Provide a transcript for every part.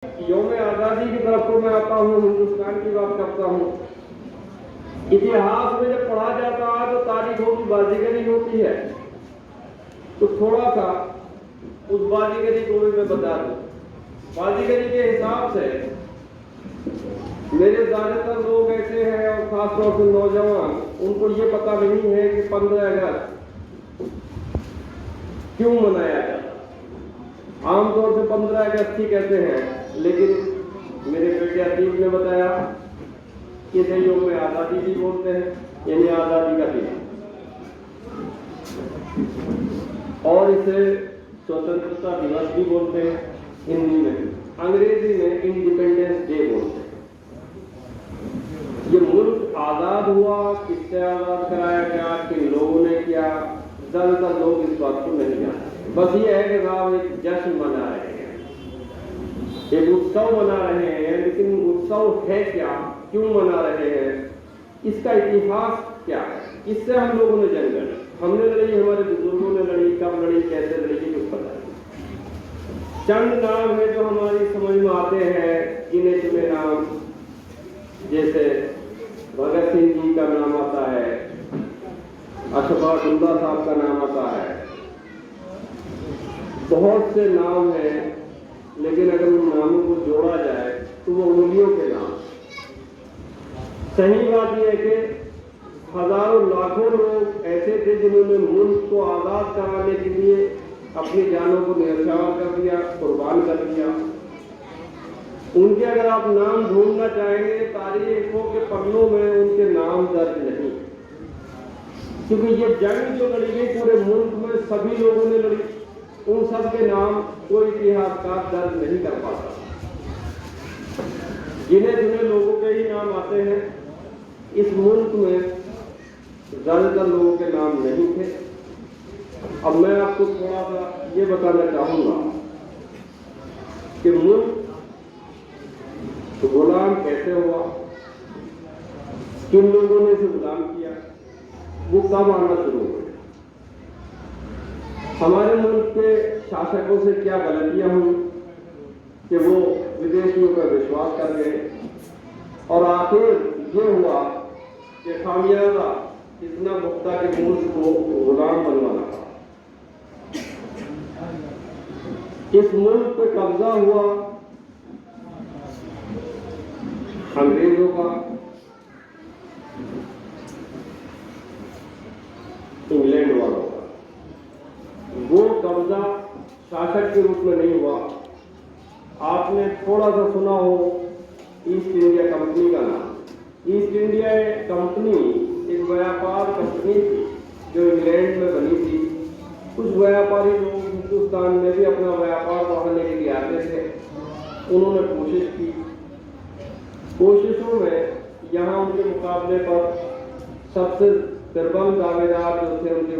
यौम आज़ादी की तरफ को मैं आता हूँ, हिंदुस्तान की बात करता हूँ। इतिहास में जब पढ़ा जाता है तो तारीखों की बाजीगरी होती है, तो थोड़ा सा उस बाजीगरी को भी मैं बता दूं। बाजीगरी के हिसाब से मेरे ज्यादातर लोग ऐसे हैं, और खासतौर से नौजवान, उनको ये पता नहीं है कि 15 अगस्त क्यों मनाया जाता। आमतौर से 15 अगस्त ही कहते हैं, लेकिन मेरे बेटे अतीब ने बताया कि यौम में आज़ादी भी बोलते हैं, यानी आज़ादी का दिन, और इसे स्वतंत्रता दिवस भी बोलते हैं हिंदी में। अंग्रेजी में इंडिपेंडेंस डे बोलते हैं। ये मुल्क आज़ाद हुआ, किससे आज़ाद कराया गया, किन लोगों ने किया, ज्यादातर लोग इस बात को नहीं जानते। बस ये है कि साहब एक जश्न मना रहे हैं, एक उत्सव मना रहे हैं, लेकिन उत्सव है क्या, क्यों मना रहे हैं, इसका इतिहास क्या है, इससे हम लोगों ने जंग लड़ी। हमने लड़ी, हमारे बुजुर्गों ने लड़ी, कब लड़ी, कैसे लड़ी, कुछ पता नहीं। चंद नाम है जो हमारी समझ में आते हैं, गिने चुने नाम, जैसे भगत सिंह जी का नाम आता है, अशफाकुल्लाह साहब का नाम आता है, बहुत से नाम हैं, लेकिन अगर उन नामों को जोड़ा जाए तो वो उंगलियों के नाम। सही बात यह है कि हजारों लाखों लोग ऐसे थे जिन्होंने मुल्क को आज़ाद कराने के लिए अपनी जानों को न्यौछावर कर दिया, कुर्बान कर दिया। उनके अगर आप नाम ढूंढना चाहेंगे तारीखों के पन्नों में, उनके नाम दर्ज नहीं, क्योंकि ये जंग जो लड़ी गई पूरे मुल्क में सभी लोगों ने लड़ी, उन सब के नाम कोई इतिहासकार दर्ज नहीं कर पाता। गिने चुने लोगों के ही नाम आते हैं। इस मुल्क में ज्यादातर लोगों के नाम नहीं थे। अब मैं आपको थोड़ा सा ये बताना चाहूंगा कि मुल्क गुलाम कैसे हुआ, किन लोगों ने इसे गुलाम किया, वो कब आना शुरू हुए, हमारे मुल्क के शासकों से क्या गलतियां हुई कि वो विदेशियों पर विश्वास कर गए, और आखिर ये हुआ कि खामियाजा इतना मुक्ता के मुल्क को गुलाम बनवाना था। इस मुल्क पे कब्जा हुआ अंग्रेजों का, इंग्लैंड वालों का। वो कब्जा शासक के रूप में नहीं हुआ। आपने थोड़ा सा सुना हो ईस्ट इंडिया कंपनी का नाम। ईस्ट इंडिया कंपनी एक व्यापार कंपनी थी जो इंग्लैंड में बनी थी। कुछ व्यापारी लोग हिंदुस्तान में भी अपना व्यापार बढ़ाने के लिए आते थे। उन्होंने कोशिश की, कोशिशों में यहाँ उनके मुकाबले पर सबसे दुर्बल दावेदार जो थे, उनके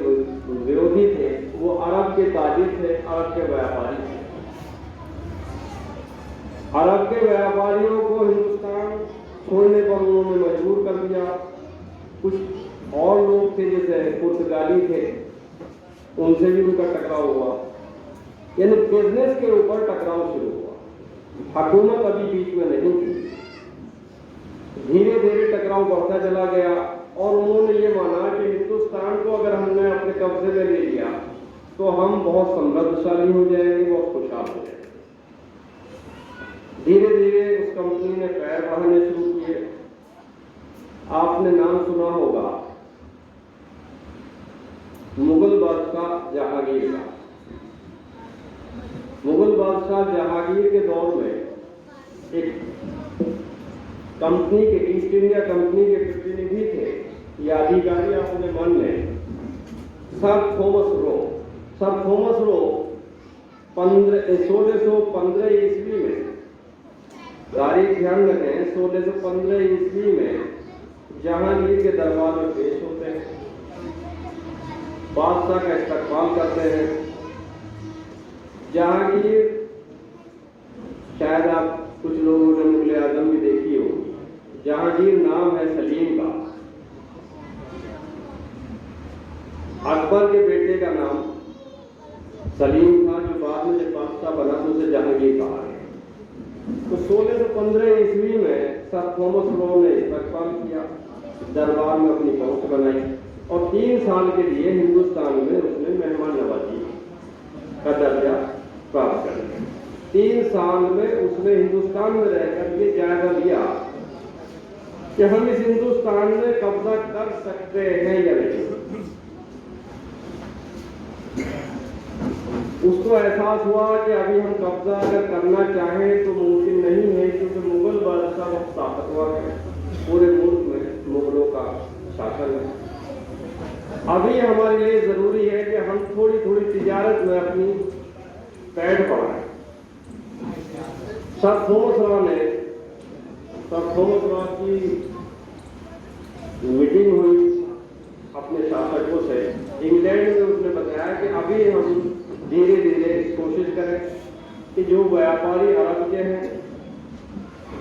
विरोधी थे, वो अरब के ताजिर थे, अरब के व्यापारी थे। अरब के व्यापारियों को हिंदुस्तान छोड़ने पर उन्होंने मजबूर कर दिया। कुछ और लोग थे जैसे पुर्तगाली थे, उनसे भी उनका टकराव हुआ, यानी बिजनेस के ऊपर टकराव शुरू हुआ। हुकूमत अभी बीच में नहीं थी। धीरे धीरे टकराव बढ़ता चला गया, और उन्होंने ये माना कि हिंदुस्तान को अगर हमने अपने कब्जे में ले लिया तो हम बहुत समृद्धशाली हो जाएंगे, बहुत खुशहाल हो जाएंगे। धीरे धीरे उस कंपनी ने पैर बढ़ाने शुरू किए। आपने नाम सुना होगा मुगल बादशाह जहांगीर का। मुगल बादशाह जहांगीर के दौर में एक कंपनी के, ईस्ट इंडिया कंपनी के प्रतिनिधि थे या अधिकारी, आप उन्हें मान लें, sir Thomas Roe. Sir Thomas Roe 1615 ईस्वी में, तारीख ध्यान रखें, 1615 ईस्वी में जहांगीर के दरबार में पेश होते हैं, बादशाह का इस्तकबाल करते हैं। जहांगीर, शायद आप कुछ लोगों ने मुगल आजम भी देखी होगी, जहांगीर नाम है सलीम का। अकबर के बेटे का नाम सलीम था, जो बाद में जब बादशाह बना तो उसे जहांगीर कहा गया। तो 1615 ईस्वी में सर थॉमस लो ने इस्तकबाल किया, दरबार में अपनी पहुंच बनाई और 3 साल के लिए हिंदुस्तान में उसने मेहमान नवाजी का दर्जा प्राप्त कर लिया। 3 साल में उसने हिंदुस्तान में रहकर ये जायजा लिया कि हम इस हिंदुस्तान में कब्जा कर सकते हैं या नहीं। उसको एहसास हुआ कि अभी हम कब्जा अगर करना चाहें तो मुमकिन नहीं है, क्योंकि मुगल बादशाह बहुत ताकतवर है, पूरे मुल्क में मुगलों का शासन है। अभी हमारे लिए जरूरी है कि हम थोड़ी थोड़ी तिजारत में अपनी पैठ बढ़ाएं। सर थॉमस लॉ की मीटिंग हुई अपने शासकों से इंग्लैंड में। उसने बताया कि अभी हम धीरे धीरे कोशिश करें कि जो व्यापारी अरब के हैं,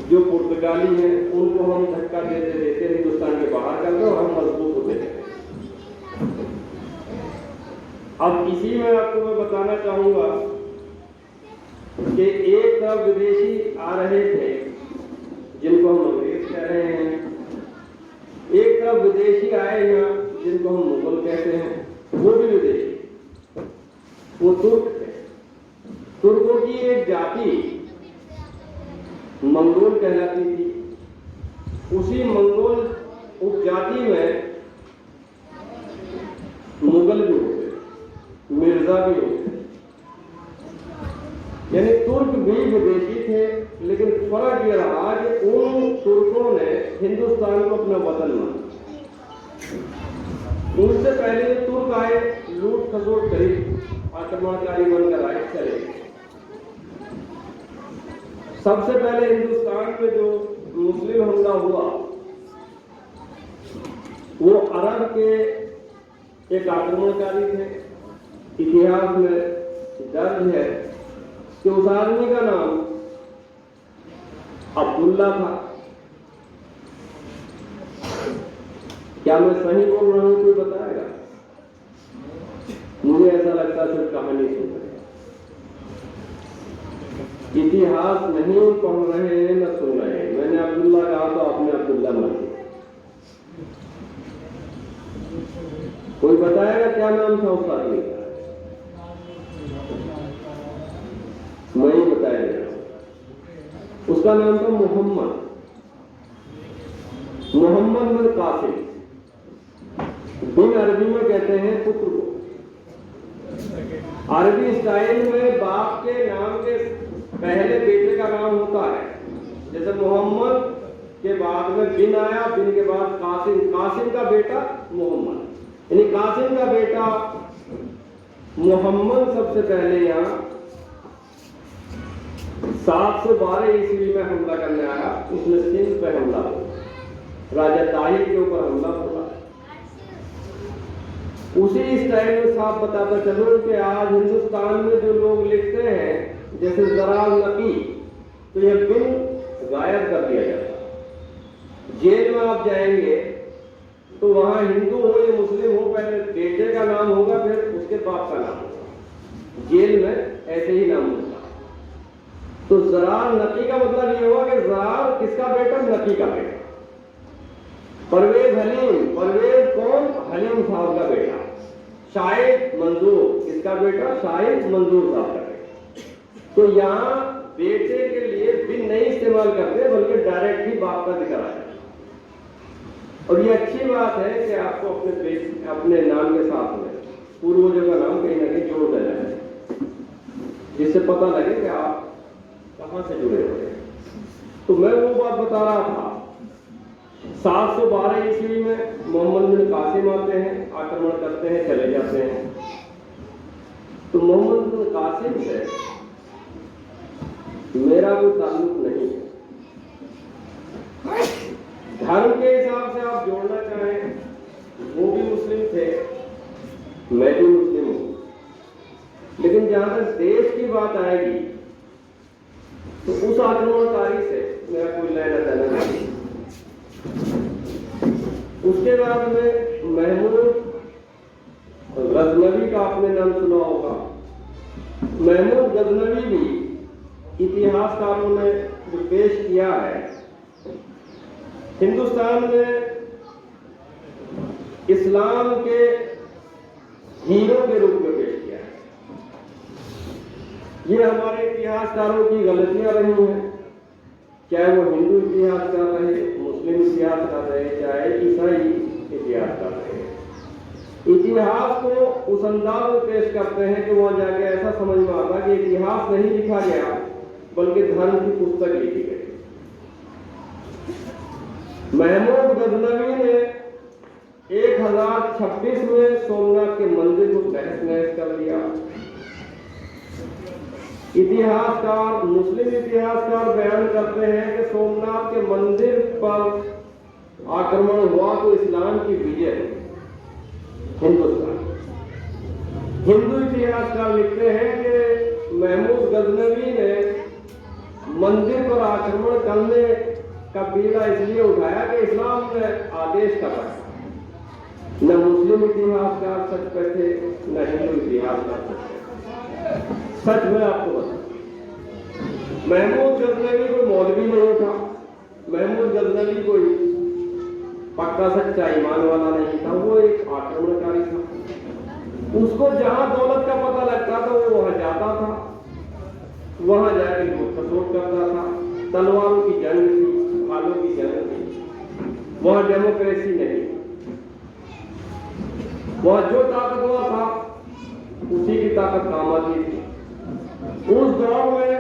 जो पुर्तगाली हैं, उनको हम धक्का देते हिंदुस्तान के बाहर कर दें और हम मजबूत होते हैं। अब इसी में आपको मैं बताना चाहूंगा कि एक तरफ विदेशी आ रहे थे जिनको हम अंग्रेज कह रहे हैं, एक तरफ विदेशी आए हैं जिनको हम मुगल कहते हैं, वो भी विदेशी, वो तुर्क थे। तुर्कों की एक जाति मंगोल कहलाती थी। उसी मंगोल उपजाति में मुगल भी होते, मिर्जा भी होते, यानी तुर्क भी विदेशी थे। लेकिन फर्क यह रहा कि उन तुर्कों ने हिंदुस्तान को अपना वतन माना। उनसे पहले जो तुर्क आए, लूट खसोट करी, आक्रमणकारी बनकर आए, चले गए। सबसे पहले हिंदुस्तान में जो मुस्लिम हमला हुआ वो अरब के एक आक्रमणकारी थे। इतिहास में दर्ज है कि उस आदमी का नाम अब्दुल्ला था। क्या मैं सही बोल रहा हूं? कोई बताएगा? मुझे ऐसा लगता है सिर्फ कहानी सुन रहे, इतिहास नहीं पढ़ रहे हैं, न सुन रहे हैं। मैंने अब्दुल्ला कहा तो आपने अब्दुल्ला मान लिया। कोई बताएगा क्या नाम था उस आदमी का? मैं ही बताया। उसका नाम था मोहम्मद बिन कासिम। बिन अरबी में कहते हैं पुत्र को। अरबी स्टाइल में बाप के नाम के पहले बेटे का नाम होता है। जैसे मोहम्मद के बाद में बिन आया, बिन के बाद कासिम, कासिम का बेटा मोहम्मद, यानी कासिम का बेटा मोहम्मद सबसे पहले यहाँ 712 ईस्वी में हमला करने आया। उसने सिंध पे हमला हुआ, राजा ताहिर के ऊपर हमला हुआ। उसी स्टाइल में साफ बताता चलो कि आज हिंदुस्तान में जो लोग लिखते हैं जैसे जराल नकी, तो यह बिन गायब कर दिया जाता। जेल में आप जाएंगे तो वहां हिंदू हो या मुस्लिम हो, पहले बेटे का नाम होगा, फिर उसके बाप का नाम होगा। जेल में ऐसे ही नाम होगा। तो जराल नकी का मतलब ये हुआ कि जराल किसका बेटा? नकी का बेटा। परवेज हलीम, परवेज कौन? हलीम साहब का बेटा। शाहिद मंजूर, किसका बेटा? शाहिद मंजूर साहब का बेटा। तो यहाँ बेटे के लिए बिन नहीं इस्तेमाल करते, बल्कि डायरेक्ट ही बाप का जिक्र आया। और ये अच्छी बात है कि आपको अपने नाम के साथ में पूर्वजों का नाम कहीं ना कहीं जोड़ देना है, जिससे पता लगे कि आप कहां से जुड़े हुए हैं। तो मैं वो बात बता रहा था, 712 ईस्वी में मोहम्मद बिन कासिम आते हैं, आक्रमण करते हैं, चले जाते हैं। तो मोहम्मद बिन कासिम से मेरा कोई ताल्लुक नहीं है। धर्म के हिसाब से आप जोड़ना चाहें, वो भी मुस्लिम थे, मैं भी मुस्लिम हूं, लेकिन जहां तक देश की बात आएगी तो उस आक्रमणकारी से मेरा कोई लेना देना नहीं। उसके बाद में महमूद गजनवी का आपने नाम सुना होगा। महमूद गजनवी भी इतिहासकारों ने जो पेश किया है, हिंदुस्तान में इस्लाम के हीरो के रूप में पेश किया है। ये हमारे इतिहासकारों की गलतियां रही हैं, चाहे वो हिंदू इतिहासकार रहे, मुस्लिम इतिहासकार रहे, चाहे ईसाई इतिहासकार रहे। इतिहास को उस अंदाज में पेश करते हैं कि वहां जाके ऐसा समझ में आता कि इतिहास नहीं लिखा गया बल्कि धर्म की पुस्तक लिखी गई। महमूद गजनवी ने 1026 में सोमनाथ के मंदिर को तहस नहस कर दिया। इतिहासकार, मुस्लिम इतिहासकार बयान करते हैं कि सोमनाथ के मंदिर पर आक्रमण हुआ तो इस्लाम की विजय है। हिंदुस्तान हिंदू इतिहासकार लिखते हैं कि महमूद गजनवी ने मंदिर पर आक्रमण करने का बीड़ा इसलिए उठाया कि इस्लाम ने आदेश कर रखा। न मुस्लिम इतिहासकार सच पे थे, न हिंदू इतिहासकार सच पे। सच में आपको बता, महमूद गजनवी कोई मौलवी नहीं था, महमूद गजनवी कोई पक्का सच्चा ईमान वाला नहीं था, वो एक आक्रमणकारी था। उसको जहां दौलत का पता लगता था वो वहां जाता था, वहां जाकर लूट करता था। तलवारों की जंग थी, भालों की जंग थी, वहां डेमोक्रेसी नहीं। वहां जो ताकतवर था उसी की ताकत काम आती थी। उस दौर में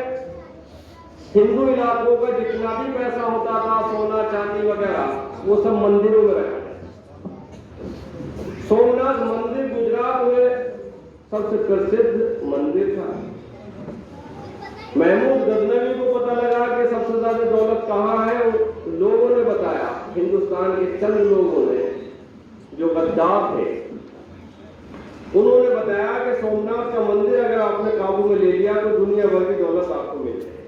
हिंदू इलाकों का जितना भी पैसा होता था, सोना चांदी वगैरह, वो सब मंदिरों में रखा। सोमनाथ मंदिर गुजरात में सबसे प्रसिद्ध मंदिर था। महमूद गजनवी को पता लगा कि सबसे ज्यादा दौलत कहाँ है, लोगों ने बताया, हिंदुस्तान के चंद लोगों ने जो गद्दार थे उन्होंने बताया कि सोमनाथ का मंदिर अगर आपने काबू में ले लिया तो दुनिया भर की दौलत आपको मिल जाएगी।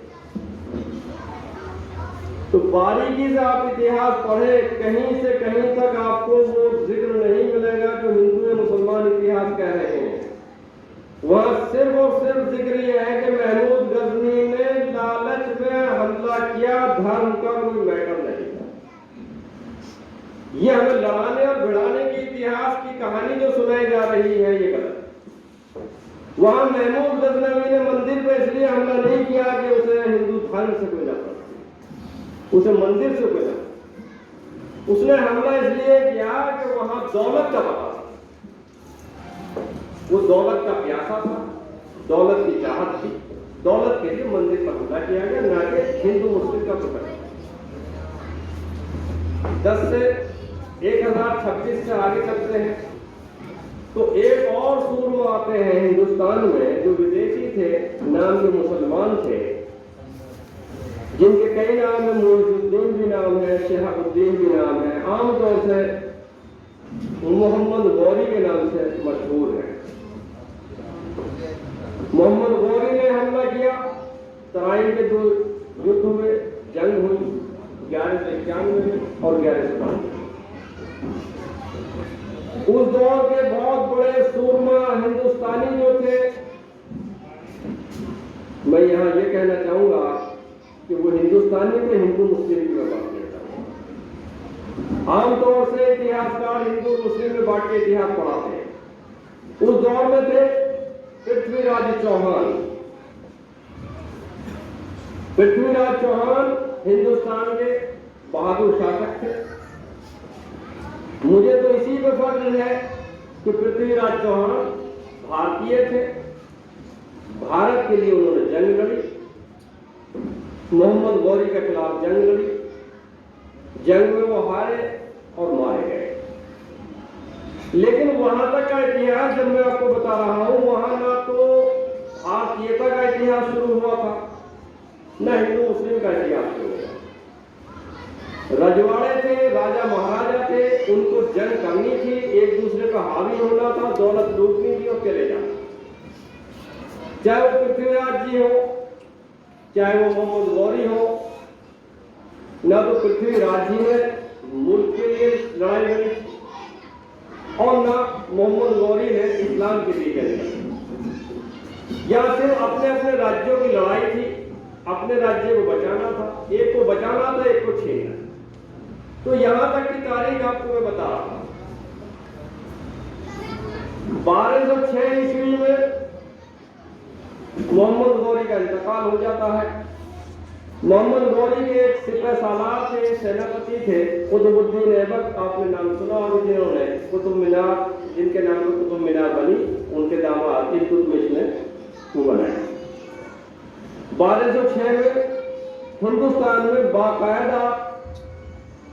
तो बारीकी से आप इतिहास पढ़े, कहीं से कहीं तक आपको वो जिक्र नहीं मिलेगा जो हिंदू या मुसलमान इतिहास कह रहे हैं। वहां सिर्फ और सिर्फ जिक्र यह है कि महमूद गजनी ने लालच में हमला किया, धर्म का कोई मैटर नहीं था। ये हमें लड़ाने और भिड़ाने की इतिहास की कहानी जो सुनाई जा रही है, ये गलत। वहां महमूद गजनवी ने मंदिर पर इसलिए हमला नहीं किया कि उसे हिंदू धर्म से कोई नफरत, उसे मंदिर से कोई नफरत। उसने हमला इसलिए किया कि वहां दौलत का पता था, वो दौलत का प्यासा था, दौलत की चाहत थी, दौलत के लिए मंदिर पर हमला किया गया, ना कि हिंदू मुस्लिम का प्रकरण। 10 से 1026 से आगे चलते हैं तो एक और सूरमा आते हैं हिंदुस्तान में जो विदेशी थे, नाम के मुसलमान थे, जिनके कई नाम है, मुइजुद्दीन भी नाम है, शहाबुद्दीन भी नाम है, आमतौर से मोहम्मद गौरी के नाम से मशहूर है। मोहम्मद गौरी ने हमला किया, तराइन के 2 युद्ध हुए, जंग हुई 1191 में और 1192 में। उस दौर के बहुत बड़े सूरमा हिंदुस्तानी जो थे, मैं यहां ये कहना चाहूंगा कि वो हिंदुस्तानी थे, हिंदू मुस्लिम की मैं बात करता हूं। आमतौर से इतिहासकार हिंदू मुस्लिम में बांट के इतिहास पढ़ाते हैं। उस दौर में थे पृथ्वीराज चौहान। पृथ्वीराज चौहान हिंदुस्तान के बहादुर शासक थे। मुझे तो इसी पे फख्र है कि पृथ्वीराज चौहान भारतीय थे, भारत के लिए उन्होंने जंग लड़ी, मोहम्मद गौरी के खिलाफ जंग लड़ी, जंग में वो हारे और मारे गए। लेकिन वहां तक का इतिहास जब मैं आपको बता रहा हूं, वहां ना तो भारतीयता का इतिहास शुरू हुआ था, न हिंदू मुस्लिम का इतिहास शुरू हुआ। रजवाड़े थे, राजा महाराजा थे, उनको जंग करनी थी, एक दूसरे का हावी होना था, दौलत लूटनी थी और चले जाना। चाहे वो पृथ्वीराज जी हो, चाहे वो मोहम्मद गौरी हो, ना तो पृथ्वीराज जी ने मुल्क के लिए लड़ाई लड़ी और ना मोहम्मद गौरी ने इस्लाम के लिए लड़ी। या सिर्फ अपने अपने राज्यों की लड़ाई थी, अपने राज्य को बचाना था। तो यहां तक की तारीख आपको मैं बता रहा हूं। 1206 ईस्वी में मोहम्मद गौरी का इंतकाल हो जाता है। मोहम्मद गौरी के एक सिपह सालार थे, सेनापति थे, कुतुबुद्दीन ऐबक, आपने नाम सुना होगा, जिन्होंने कुतुब मीनार, जिनके नाम पर कुतुब मीनार बनी, उनके दामाद इल्तुतमिश ने वो बनाया। 1206 में हिंदुस्तान में बाकायदा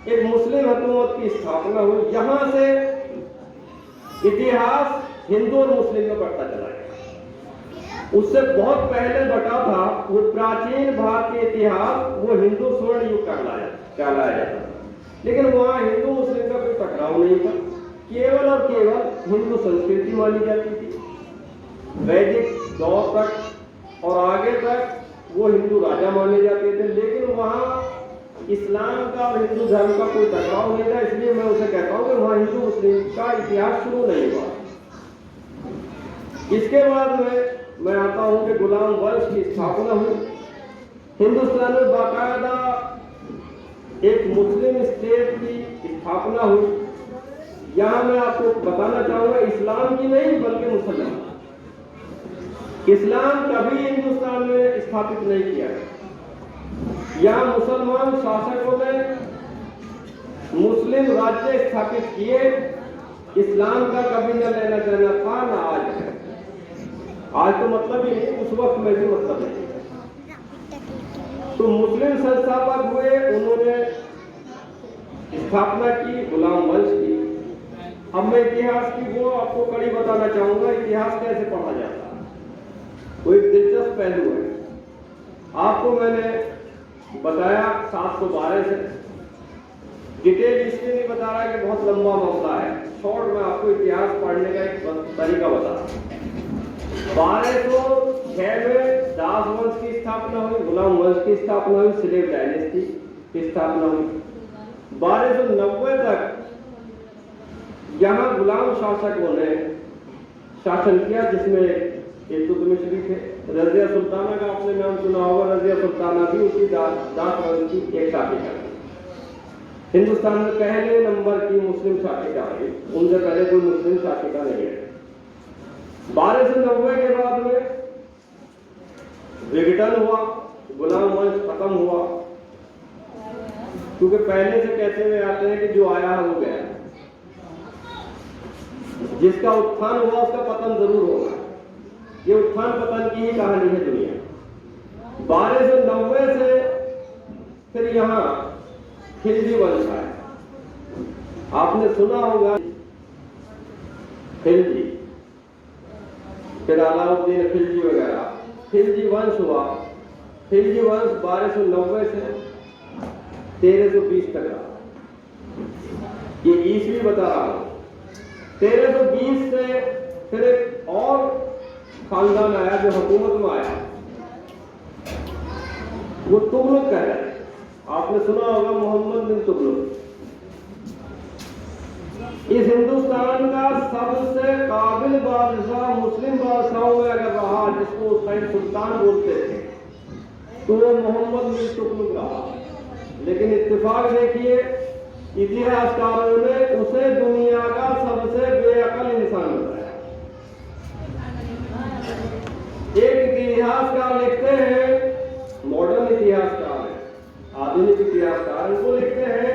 एक मुस्लिम हुकूमत की स्थापना हुई। यहां से इतिहास हिंदू और मुस्लिम में बढ़ता चला गया। उससे बहुत पहले बटा था वो प्राचीन भारतीय इतिहास, वो हिंदू स्वर्ण युग कहलाया जाता था। लेकिन वहां हिंदू मुस्लिम का कोई टकराव नहीं था, केवल और केवल हिंदू संस्कृति मानी जाती थी। वैदिक दौर तक और आगे तक वो हिंदू राजा माने जाते थे, लेकिन वहां इस्लाम का और हिंदू धर्म का कोई टकराव नहीं था। इसलिए मैं उसे कहता हूं कि वहां हिंदू मुस्लिम का इतिहास शुरू नहीं हुआ। इसके बाद में मैं आता हूं कि गुलाम वंश की स्थापना हुई। हिंदुस्तान में बाकायदा एक मुस्लिम स्टेट की स्थापना हुई। यहां मैं आपको बताना चाहूंगा, इस्लाम की नहीं बल्कि मुसलमान। इस्लाम कभी हिंदुस्तान में स्थापित नहीं किया है। यहां मुसलमान शासकों ने मुस्लिम राज्य स्थापित किए। इस्लाम का कभी न लेना देना था, न आज है। आज तो मतलब ही नहीं, उस वक्त में भी मतलब नहीं। तो मुस्लिम संस्थापक हुए, उन्होंने स्थापना की गुलाम वंश की। अब मैं इतिहास की वो आपको कड़ी बताना चाहूंगा, इतिहास कैसे पढ़ा जाता है। वो एक दिलचस्प पहलू है। आपको मैंने बताया 712 से, डिटेल इसलिए नहीं बता रहा कि बहुत लंबा मामला है। शॉर्ट में आपको इतिहास पढ़ने का एक तरीका बता रहा हूं। 1206 में दास वंश की स्थापना हुई, गुलाम वंश की स्थापना हुई, स्लेव डायनेस्टी की स्थापना हुई। 1290 तक यहां गुलाम शासकों ने शासन किया, जिसमें इल्तुतमिश भी थे। रजिया सुल्ताना का आपने नाम सुना होगा। रजिया सुल्ताना भी उसी दास वंश की एक शासिका थी। हिंदुस्तान में पहले नंबर की मुस्लिम शासिका आई, उनसे पहले कोई मुस्लिम शासिका नहीं है। 1290 के बाद में विघटन हुआ, गुलाम वंश खत्म हुआ। क्योंकि पहले से कहते हुए आते हैं कि जो आया हो गया, जिसका उत्थान हुआ उसका पतन जरूर होगा। ये उत्थान पतन की ही कहानी है दुनिया। 1290 से फिर यहां खिलजी वंश आया। आपने सुना होगा खिलजी, फिर अलाउद्दीन खिलजी वगैरह, खिलजी वंश हुआ। खिलजी वंश 1290 से 1320 तक रहा। ये ईस्वी बता रहा हूं। 1320 से फिर एक और खानदान आया जो हुकूमत में आया, वो तुगलक कहलाता है। आपने सुना होगा मोहम्मद बिन तुगलक। इस हिंदुस्तान का सबसे काबिल बादशाह मुस्लिम बादशाहों में अगर रहा, जिसको उस टाइम सुल्तान बोलते थे, तो वो मोहम्मद बिन तुगलक रहा। लेकिन इत्तेफाक देखिए, इतिहासकारों ने उसे दुनिया का सबसे बेअकल इंसान बताया। एक इतिहासकार लिखते हैं, मॉडर्न इतिहासकार है, आधुनिक इतिहासकार, उनको लिखते हैं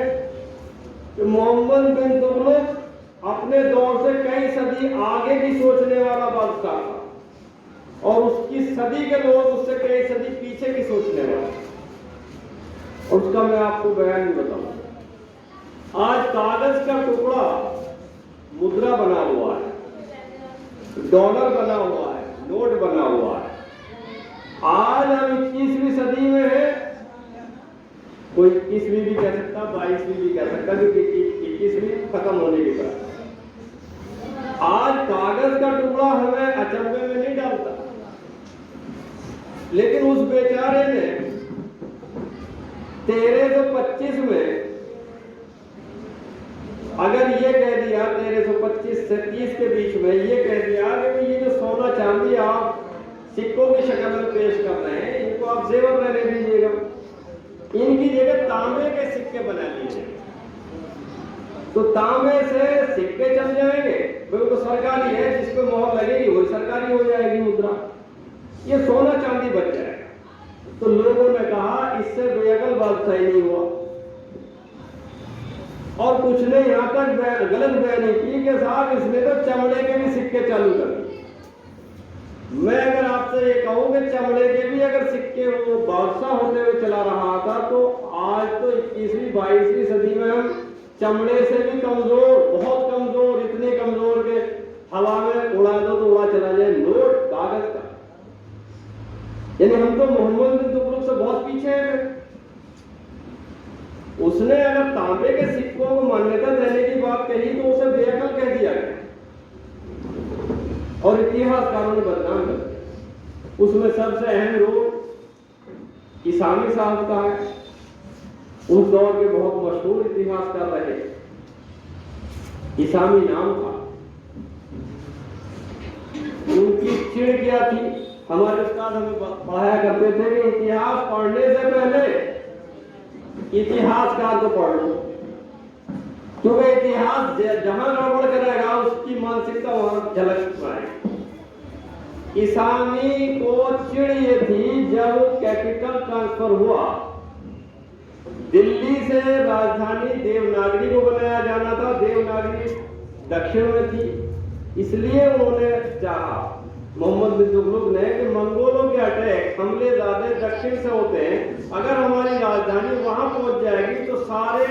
कि मोहम्मद बिन तुगलक अपने दौर से कई सदी आगे की सोचने वाला बादशाह था, और उसकी सदी के लोग उससे कई सदी पीछे की सोचने वाले। और उसका मैं आपको बयान भी बताऊंगा। आज कागज का टुकड़ा मुद्रा बना हुआ है, डॉलर बना हुआ है, नोट बना हुआ है। आज हम 21वीं सदी में है। कोई 21वीं भी कह सकता, 22वीं भी कह सकता, क्योंकि 21वीं खत्म होने के बाद आज कागज का टुकड़ा हमें अचंभे में नहीं डालता। लेकिन उस बेचारे ने 1325 में अगर ये कह दिया, 1325 से 30 के बीच में ये कह दिया कि ये जो सोना चांदी आप सिक्कों की शक्ल में पेश कर रहे हैं, इनको आप जेवर रहने दीजिएगा, इनकी जगह तांबे के सिक्के बना लीजिए। तो तांबे से सिक्के चल जाएंगे, वो तो सरकारी है, जिस पे मोहर लगेगी वही सरकारी हो जाएगी मुद्रा, ये सोना चांदी बच जाएगा। तो लोगों ने कहा इससे बेअकल बादशाही नहीं हुआ, और कुछ ने यहां तक गलत बयानी की कि साहब इसने तो चमड़े के भी सिक्के चालू कर दिए। मैं अगर आपसे ये कहूं कि चमड़े के भी अगर सिक्के वो बादशाह होते हुए चला रहा था, तो आज तो 21वीं 22वीं सदी में हम चमड़े से भी कमजोर, बहुत कमजोर, इतने कमजोर के हवा में उड़ा दो तो उड़ा चला जाए नोट कागज का। यानी हम तो मोहम्मद बिन तुगलक से बहुत पीछे हैं। उसने अगर तांबे के सिक्कों को मान्यता देने की बात कही तो उसे बेअकल कह दिया गया और इतिहासकारों ने बदनाम कर दिया। उसमें सबसे अहम रोल इसामी साहब का है। उस दौर के बहुत मशहूर इतिहासकार रहे, इसामी नाम था। उनकी चिड़ क्या थी, हमारे उस्ताद हमें पढ़ाया करते थे कि इतिहास पढ़ने से पहले इतिहासकार को पढ़ लो, क्योंकि इतिहास जहां गड़बड़ करेगा उसकी मानसिकता वहां झलक पाए। इसामी को चिड़ ये थी जब कैपिटल ट्रांसफर हुआ, दिल्ली से राजधानी देवनागरी को बनाया जाना था, देवनागरी दक्षिण में थी, इसलिए उन्होंने चाहा मोहम्मद बिन तुगलक ने कि मंगोलों के अटैक हमले ज्यादा दक्षिण से होते हैं, अगर हमारी राजधानी वहां पहुंच जाएगी तो सारे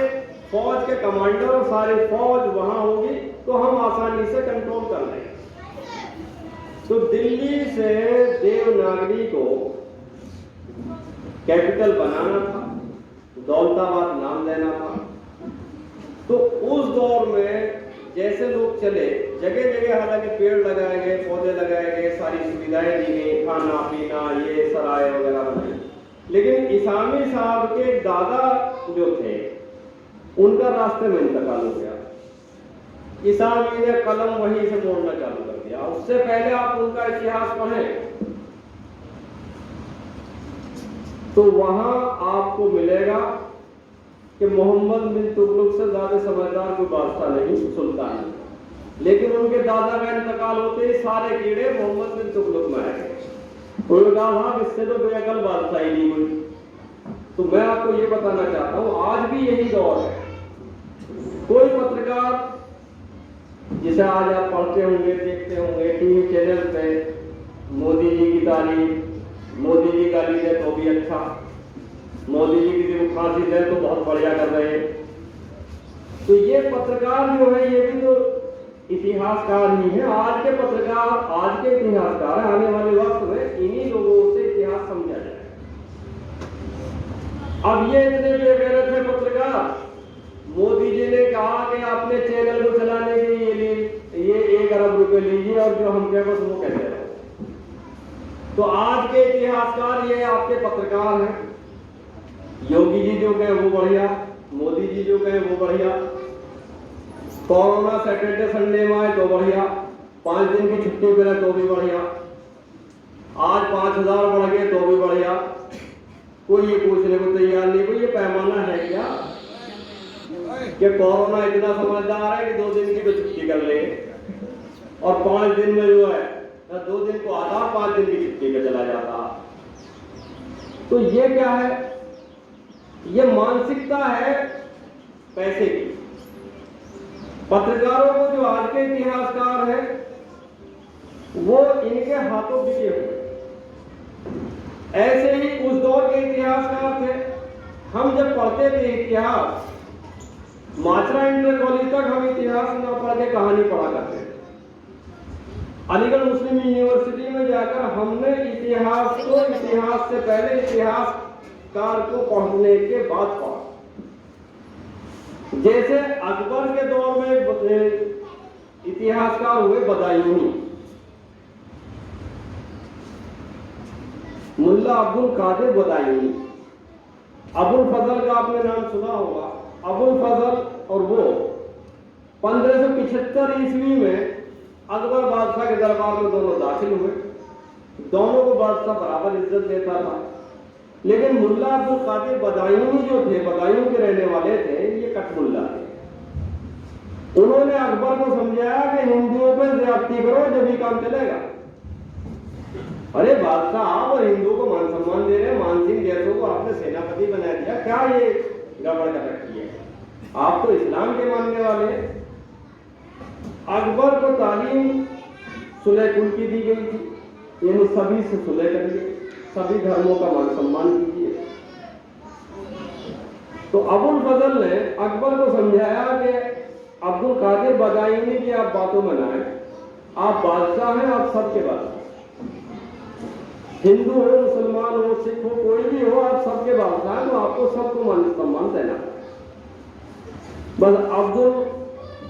फौज के कमांडर और सारी फौज वहां होगी तो हम आसानी से कंट्रोल कर लेंगे। तो दिल्ली से देवनागरी को कैपिटल बनाना था, दौलताबाद नाम देना था। तो उस दौर में जैसे लोग चले, जगह जगह हालांकि पेड़ लगाए गए, पौधे लगाए गए, सारी सुविधाएं दी गई, खाना पीना, ये सराय वगैरह बनाए, लेकिन इसामी साहब के दादा जो थे उनका रास्ते में इंतकाल हो गया। इसामी ने कलम वहीं से मोड़ना चालू कर दिया। उससे पहले आप उनका इतिहास पढ़ें तो वहां आपको मिलेगा कि मोहम्मद बिन तुगलक से ज्यादा समझदार कोई बादशाह नहीं, सुल्तान नहीं। लेकिन उनके दादा का इंतकाल होते ही सारे कीड़े मोहम्मद बिन तुगलक में आ गए। उन्होंने कहा इससे तो बेअकल बादशाही नहीं हुई। तो मैं आपको ये बताना चाहता हूं, आज भी यही दौर है। कोई पत्रकार जिसे आज आप पढ़ते होंगे, देखते होंगे टीवी चैनल पे, मोदी जी की तारीफ, मोदी जी गाली दे तो भी अच्छा, मोदी जी किसी को फांसी दे तो बहुत बढ़िया कर रहे हैं। तो ये पत्रकार जो है ये भी तो इतिहासकार ही है। आज के पत्रकार, आज के इतिहासकार, आने वाले वक्त में इन्हीं लोगों से इतिहास समझा जाए। अब ये इतने बेगैरत है पत्रकार, मोदी जी ने कहा कि अपने चैनल को चलाने के लिए ये 1 अरब रुपए लीजिए और जो हम कहें बस वो कहते रहो। तो आज के इतिहासकार ये आपके पत्रकार हैं। योगी जी जो कहें वो बढ़िया, मोदी जी जो कहें वो बढ़िया, कोरोना सैटरडे संडे में आए तो बढ़िया, 5 दिन की छुट्टी पे तो भी बढ़िया, आज 5000 बढ़ गए तो भी बढ़िया। कोई ये पूछने को तैयार नहीं, कोई ये पैमाना है क्या कि कोरोना इतना समझदार है कि 2 दिन की भी छुट्टी कर ले और 5 दिन में जो है 2 दिन को आता, 5 दिन की छुट्टी पे चला जाता। तो ये क्या है, ये मानसिकता है पैसे की। पत्रकारों को जो आज के इतिहासकार हैं वो इनके हाथों बिके हुए। ऐसे ही उस दौर के इतिहासकार थे। हम जब पढ़ते थे इतिहास, माचरा इंटर कॉलेज तक हम इतिहास न पढ़ के कहानी पढ़ा करते थे। अलीगढ़ मुस्लिम यूनिवर्सिटी में जाकर हमने इतिहास को इतिहास से पहले इतिहासकार को पढ़ने के बाद पढ़ा। जैसे अकबर के दौर में इतिहासकार हुए बदायूनी, मुल्ला अब्दुल कादिर बदायूनी। अबुल फजल का आपने नाम सुना होगा। अबुल फजल और वो 1575 ईस्वी में अकबर बादशाह के दरबार में दोनों दाखिल हुए। दोनों को बादशाह बराबर इज्जत देता था। लेकिन मुल्ला अब्दुल कादिर बदायूनी जो थे, बदायूं के रहने वाले थे, ये कटमुल्ला थे। उन्होंने अकबर को समझाया कि हिंदुओं पर ज्यादती करो जब भी काम चलेगा। अरे बादशाह, आप और हिंदुओं को मान सम्मान दे रहे हैं, मान सिंह जैसों को आपने सेनापति बना दिया, क्या ये गड़बड़ कर रखी है? आप तो इस्लाम के मानने वाले हैं। अकबर को तालीम सुलह कुल की दी गई थी, यानी सभी से सुलह करिए, सभी धर्मों का मान सम्मान कीजिए। तो अबुल फजल ने अकबर को समझाया कि अब्दुल कादिर बदायूनी की आप बातों में ना आए, आप बादशाह हैं, आप सबके बादशाह, हिंदू हो, मुसलमान हो, सिख हो, कोई भी हो, आप सबके बादशाह हैं, तो आपको सबको मान सम्मान देना। बस अब्दुल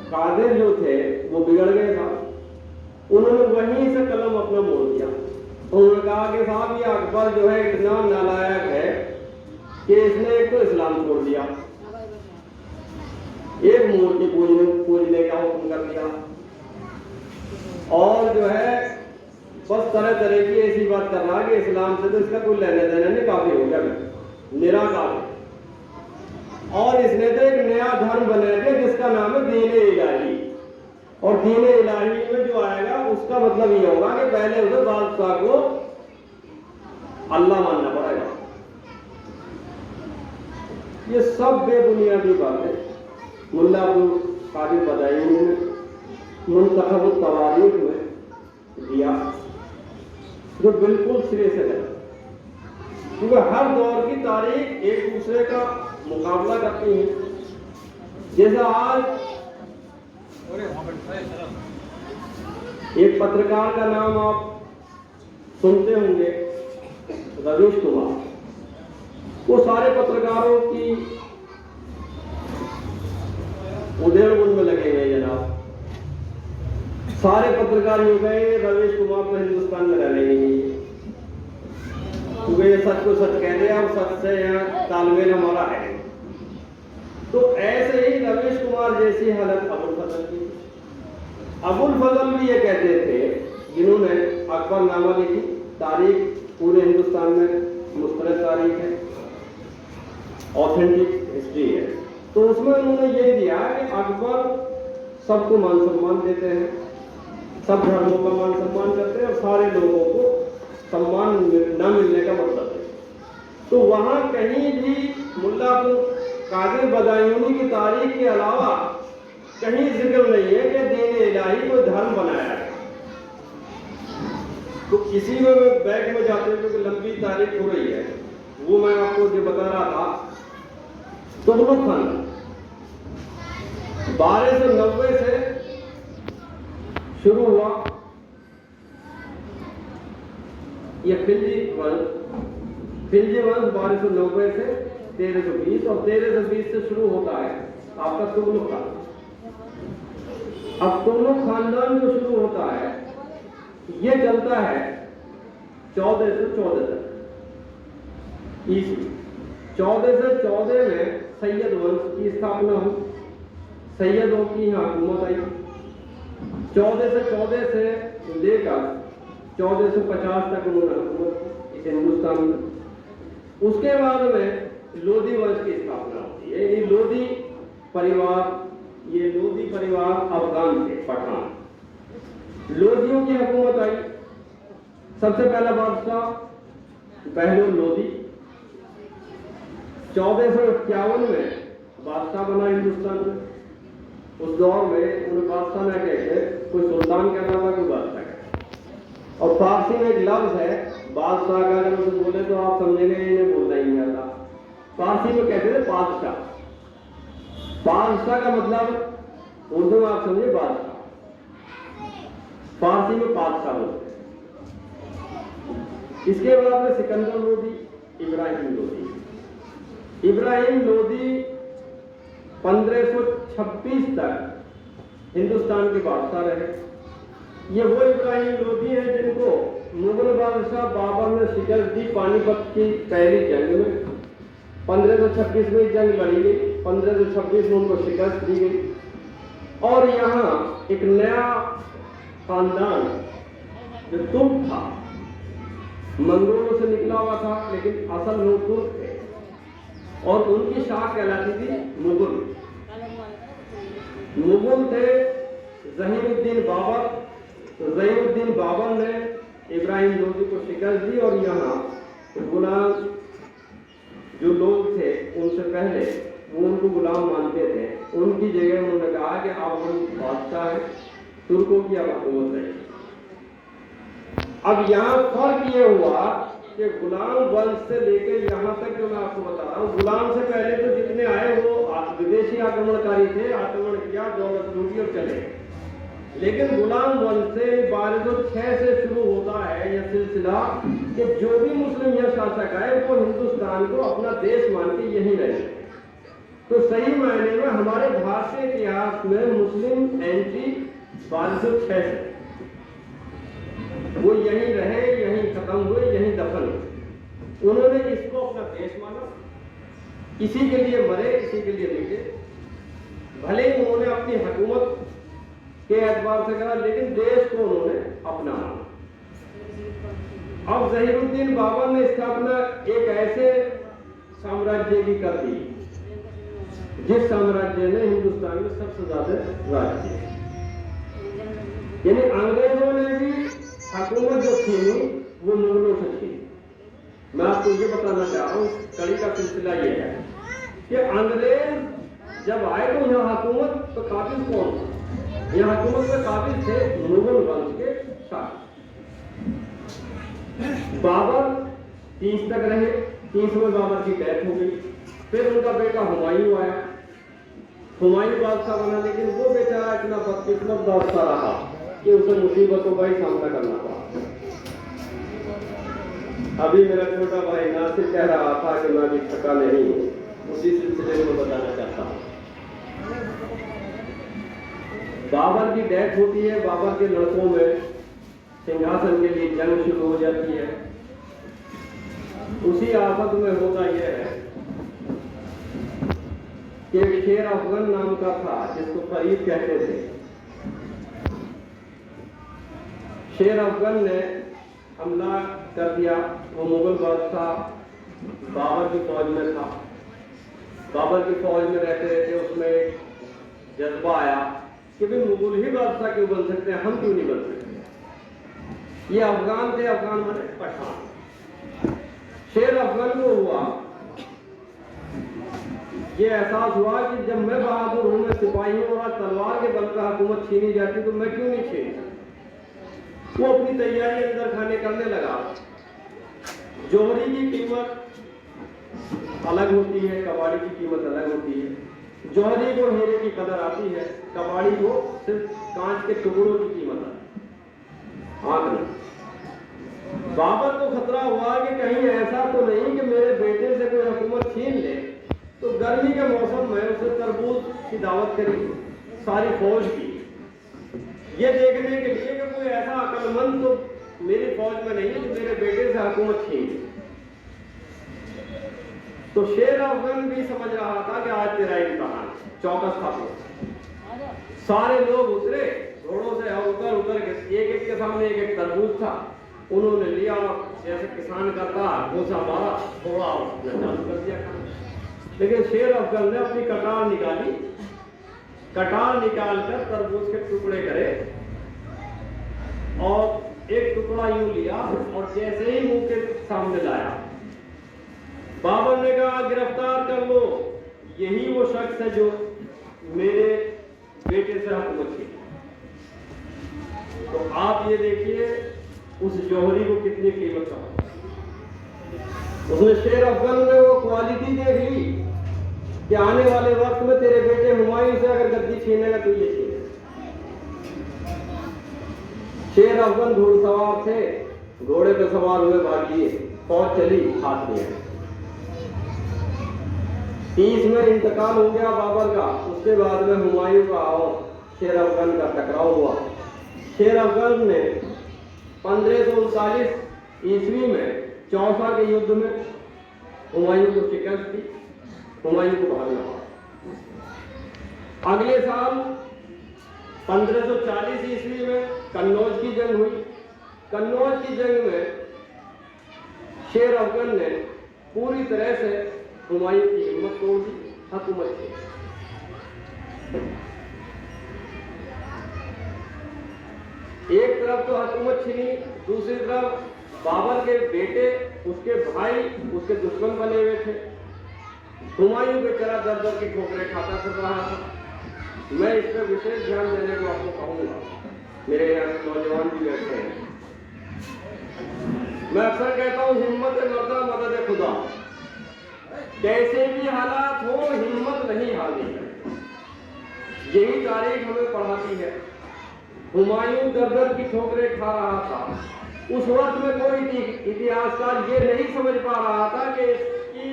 कादिर जो थे वो बिगड़ गए था, उन्होंने वहीं से कलम अपना मोड़ दिया। उन्होंने कहा कि साहब ये अकबर जो है इतना नालायक है कि इसने एक तो इस्लाम छोड़ दिया, एक मूर्ति पूजने का हुक्म कर दिया, और जो है बस तरह तरह की ऐसी बात कर रहा कि इस्लाम से तो इसका कोई लेना देना नहीं, काफी हो गया, निराकार। और इसने तो एक नया धर्म बना दिया जिसका नाम है दीन इलाही, और दीन इलाही में जो आएगा उसका मतलब ये होगा कि पहले उसे बादशाह को अल्लाह मानना पड़ेगा। ये सब बेबुनियादी बातें मुल्ला अब्दुल कादिर बदायूनी ने मुंतखब तवारीख में दिया, जो बिल्कुल सिरे से है, क्योंकि हर दौर की तारीख एक दूसरे का मुकाबला करती है। जैसा आज एक पत्रकार का नाम आप सुनते होंगे, रवीश कुमार, वो सारे पत्रकारों की उधेड़-बुन में लगे हुए जनाब। सारे पत्रकार यूं गए रवीश कुमार को हिंदुस्तान में रहने नहीं चाहिए, क्योंकि ये सच को सच कह दिया और सच से यहाँ तालमेल हमारा है। तो ऐसे ही रवीश कुमार जैसी हालत अबुल फजल की। अबुल फजल भी ये कहते थे, जिन्होंने अकबरनामा लिखी, तारीख पूरे हिंदुस्तान में मुस्तरद तारीख है, ऑथेंटिक हिस्ट्री है, तो उसमें उन्होंने ये दिया कि अकबर सबको मान सम्मान देते हैं, सब धर्मों का मान सम्मान करते हैं, और सारे लोगों को सम्मान न मिलने का मतलब है। तो वहां कहीं भी मुल्ला अब्दुल कादिर बदायूनी की तारीख के अलावा कहीं जिक्र नहीं है कि दीन इलाही को धर्म बनाया है। तो इसी में बैग में जाते हुए लंबी तारीख हो रही है, वो मैं आपको जो बता रहा था, तुगलक खानदान 1290 से शुरू हुआ। यह खिलजी वंश 1290 से 1320, और 1320 से शुरू होता है आपका तुगलक खानदान। अब तुगलक खानदान जो शुरू होता है ये चलता है 1414 तक ईस्वी। 1414 में सैयद वंश की स्थापना हुई, सैयदों की यहाँ हुकूमत आई। 1414 से लेकर 1450 तक उन्होंने हुकूमत इस हिंदुस्तान में। उसके बाद में लोधी वंश की स्थापना होती है। ये लोधी परिवार अफगान थे, पठान। लोधियों की हुकूमत आई। सबसे पहला बादशाह बहलोल लोधी 1451 में बादशाह बना हिंदुस्तान में। उस दौर में उन्हें बादशाह न कहते, कोई सुल्तान कहना था, कोई बादशाह कहता। और फारसी में एक लफ्ज है बादशाह का, अगर उसे बोले तो आप समझेंगे इन्हें बोलना ही नहीं आता। फारसी में कहते थे बादशाह। बादशाह का मतलब उर्दू में आप समझे बादशाह, फारसी में बादशाह बोलते। इसके बाद में सिकंदर लोधी, इब्राहिम लोधी। इब्राहिम लोधी 1526 तक हिंदुस्तान के बादशाह रहे। ये वो इब्राहिम लोधी है जिनको मुगल बादशाह बाबर ने शिकस्त दी पानीपत की पहली जंग में। 1526 में जंग लड़ी गई, 1526 में उनको शिकस्त दी गई, और यहाँ एक नया खानदान जो तुर्क था, मंगोलों से निकला हुआ था, लेकिन असल लोग तुर्क थे, और उनकी शाख कहलाती थी मुगल। मुगल थे ज़हीरुद्दीन बाबर। तो ज़हीरुद्दीन बाबर ने इब्राहिम लोधी को शिकस्त दी और यहाँ गुलाम जो लोग थे उनसे पहले वो उनको गुलाम मानते थे, उनकी जगह उन्होंने कहा कि अब हम बादशाह हैं, तुर्कों की अब हुकूमत है। अब यहाँ फर्क ये हुआ कि गुलाम वंश से लेकर यहाँ तक जो मैं आपको बता रहा हूँ, गुलाम से पहले तो जितने आए वो विदेशी आक्रमणकारी थे, आक्रमण किया, दौलत लूटी और चले। लेकिन गुलाम वंश से 1206 से शुरू होता है यह सिलसिला कि जो भी मुस्लिम यह शासक आए वो हिंदुस्तान को अपना देश मान के यहीं रहे। तो सही मायने में हमारे भारतीय इतिहास में मुस्लिम एंट्री 1206 से वो यहीं रहे, यहीं खत्म हुए, यहीं दफन हुए। उन्होंने इसको अपना देश माना, इसी के लिए मरे, इसी के लिए मिटे। भले ही उन्होंने अपनी हुकूमत के एतबार से करा, लेकिन देश को उन्होंने अपना माना। अब ज़हीरुद्दीन बाबर ने स्थापना एक ऐसे साम्राज्य की कर दी जिस साम्राज्य ने हिंदुस्तान में सबसे ज्यादा राज किया। यानी अंग्रेजों ने भी हुकूमत जो छीनी वो मुगलों से छीनी। मैं आपको ये बताना चाह रहा हूँ, कड़ी का सिलसिला ये है कि अंग्रेज जब आए तो यहाँ हुकूमत तो काबिल कौन था? यहाँ हुकूमत पे काबिल थे मुगल वंश के शासक। बाबर 30 तक रहे, 30 में बाबर की डेथ हो गई। फिर उनका बेटा हुमायूं आया, हुमायूं बादशाह बना, लेकिन वो बेचारा इतना बदकिस्मत बादशाह रहा कि उसे मुसीबतों का ही सामना करना पड़ा। अभी मेरा छोटा भाई नासिर कह रहा था कि मैं अभी थका नहीं हूं, उसी सिलसिले में बताना चाहता हूं। बाबर की डेथ होती है, बाबर के लड़कों में सिंहासन के लिए जंग शुरू हो जाती है। उसी आफत में होता यह है कि शेर अफगन नाम का था जिसको फरीद कहते थे। शेर अफगन ने हमला कर दिया। वो मुगल बादशाह बाबर की फौज में था। बाबर की फौज में रहते रहते उसमें जज्बा आया कि भाई मुगल ही बादशाह क्यों बन सकते हैं, हम क्यों नहीं बन सकते। ये अफगान थे, अफगान माने पठान। शेर अफगन को हुआ ये एहसास हुआ कि जब मैं बहादुर हूं, मैं सिपाही हूं और तलवार के बल पर हुकूमत छीनी जाती तो मैं क्यों नहीं छीनी। वो अपनी तैयारी अंदर खाने करने लगा। जोहरी की कीमत अलग होती है, कबाड़ी की कीमत अलग होती है। जोहरी को हीरे की कदर आती है, कबाड़ी को सिर्फ कांच के टुकड़ों की कीमत आती है। बाबर को खतरा हुआ कि कहीं ऐसा तो नहीं कि मेरे बेटे से कोई हुकूमत छीन ले। तो गर्मी के मौसम में उसे तरबूज की दावत करी सारी फौज की, ये देखने के लिए कि कोई ऐसा अक्लमंद तो मेरी फौज में नहीं है जो मेरे बेटे से हुकूमत छीन ले। तो शेर अफगन भी समझ रहा था कि आज तेरा इम्तिहान, चौकस था। सारे लोग उतरे घोड़ों से, उतर के एक के सामने एक तरबूज था, उन्होंने लिया, जैसे किसान करता घोसा मारा, थोड़ा चालू कर दिया। लेकिन शेर अफगन ने अपनी कटार निकाली, कटार निकालकर तरबूज के टुकड़े करे और एक टुकड़ा यूं लिया और जैसे ही मुंह के सामने लाया, बाबर ने कहा गिरफ्तार कर लो, यही वो शख्स है जो मेरे बेटे से हुकूमत की। तो आप ये देखिए उस जौहरी को कितनी कीमत का। उसने शेर अफगन में वो क्वालिटी देख ली कि आने वाले वक्त में तेरे बेटे हुमायूं से अगर गद्दी छीनेगा तो ये छीने। शेर अफगन घोड़सवार थे, घोड़े पे सवार हुए, भागिए, फौज चली, हाथ दिया। 30 में इंतकाल हो गया बाबर का। उसके बाद में हुमायूं का और शेर अफगन का टकराव हुआ। शेर अफगन ने 1539 ईस्वी में चौसा के युद्ध में हुमायूं को शिकस्त दी, हुमायूं को भागना पड़ा। अगले साल 1540 ईस्वी में कन्नौज की जंग हुई। कन्नौज की जंग में शेर अफगन ने पूरी तरह से हुमायूं की हिम्मत तोड़ दी, हुकूमत की। एक तरफ तो हुकूमत छीनी, दूसरी तरफ बाबर के बेटे, उसके भाई उसके दुश्मन बने हुए थे। हुमायूं बेचारा दर दर की ठोकरें खाता फिर रहा था। मैं इस पर विशेष ध्यान देने को आपको कहूँगा, मेरे यहाँ नौजवान भी बैठे हैं। मैं अक्सर कहता हूँ हिम्मत मर्दा मदद खुदा, कैसे भी हालात हो हिम्मत नहीं हारनी है। यही तारीख हमें पढ़ाती है। हुमायूं दर दर की ठोकरें खा रहा था। उस वक्त में कोई इतिहासकार ये नहीं समझ पा रहा था कि इसकी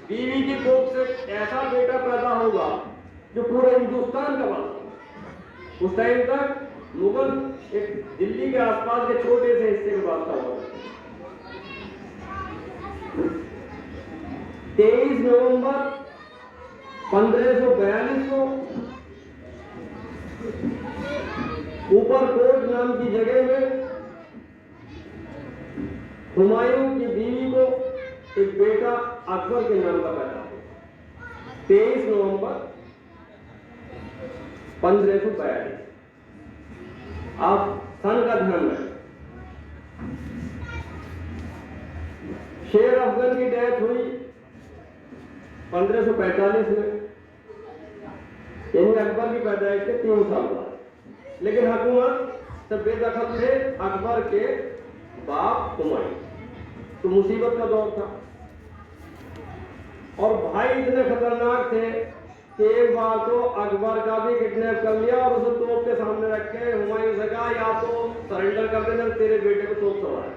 बीवी की कोख से ऐसा बेटा पैदा होगा जो पूरे हिंदुस्तान का बादशाह। उस टाइम तक मुगल एक दिल्ली के आसपास के छोटे से हिस्से के बादशाह हुआ। 23 नवंबर 1542 को ऊपरकोट नाम की जगह में हुमायूं की बीवी को एक बेटा अकबर के नाम का पैदा हुआ। 23 नवंबर 1542। आप सन का ध्यान रखें। शेर अफजल की डेथ हुई 1545 में, यानी अकबर की पैदाइश के 3 साल बाद। लेकिन हुकूमत से बेदखल थे अकबर के बाप हुमायूं, तो मुसीबत का दौर था। और भाई इतने खतरनाक थे कि एक बार तो अकबर का भी किडनैप कर लिया और उसे तोप के सामने रख के हुमायूं से कहा या तो सरेंडर कर देना, तेरे बेटे को तोप सवार।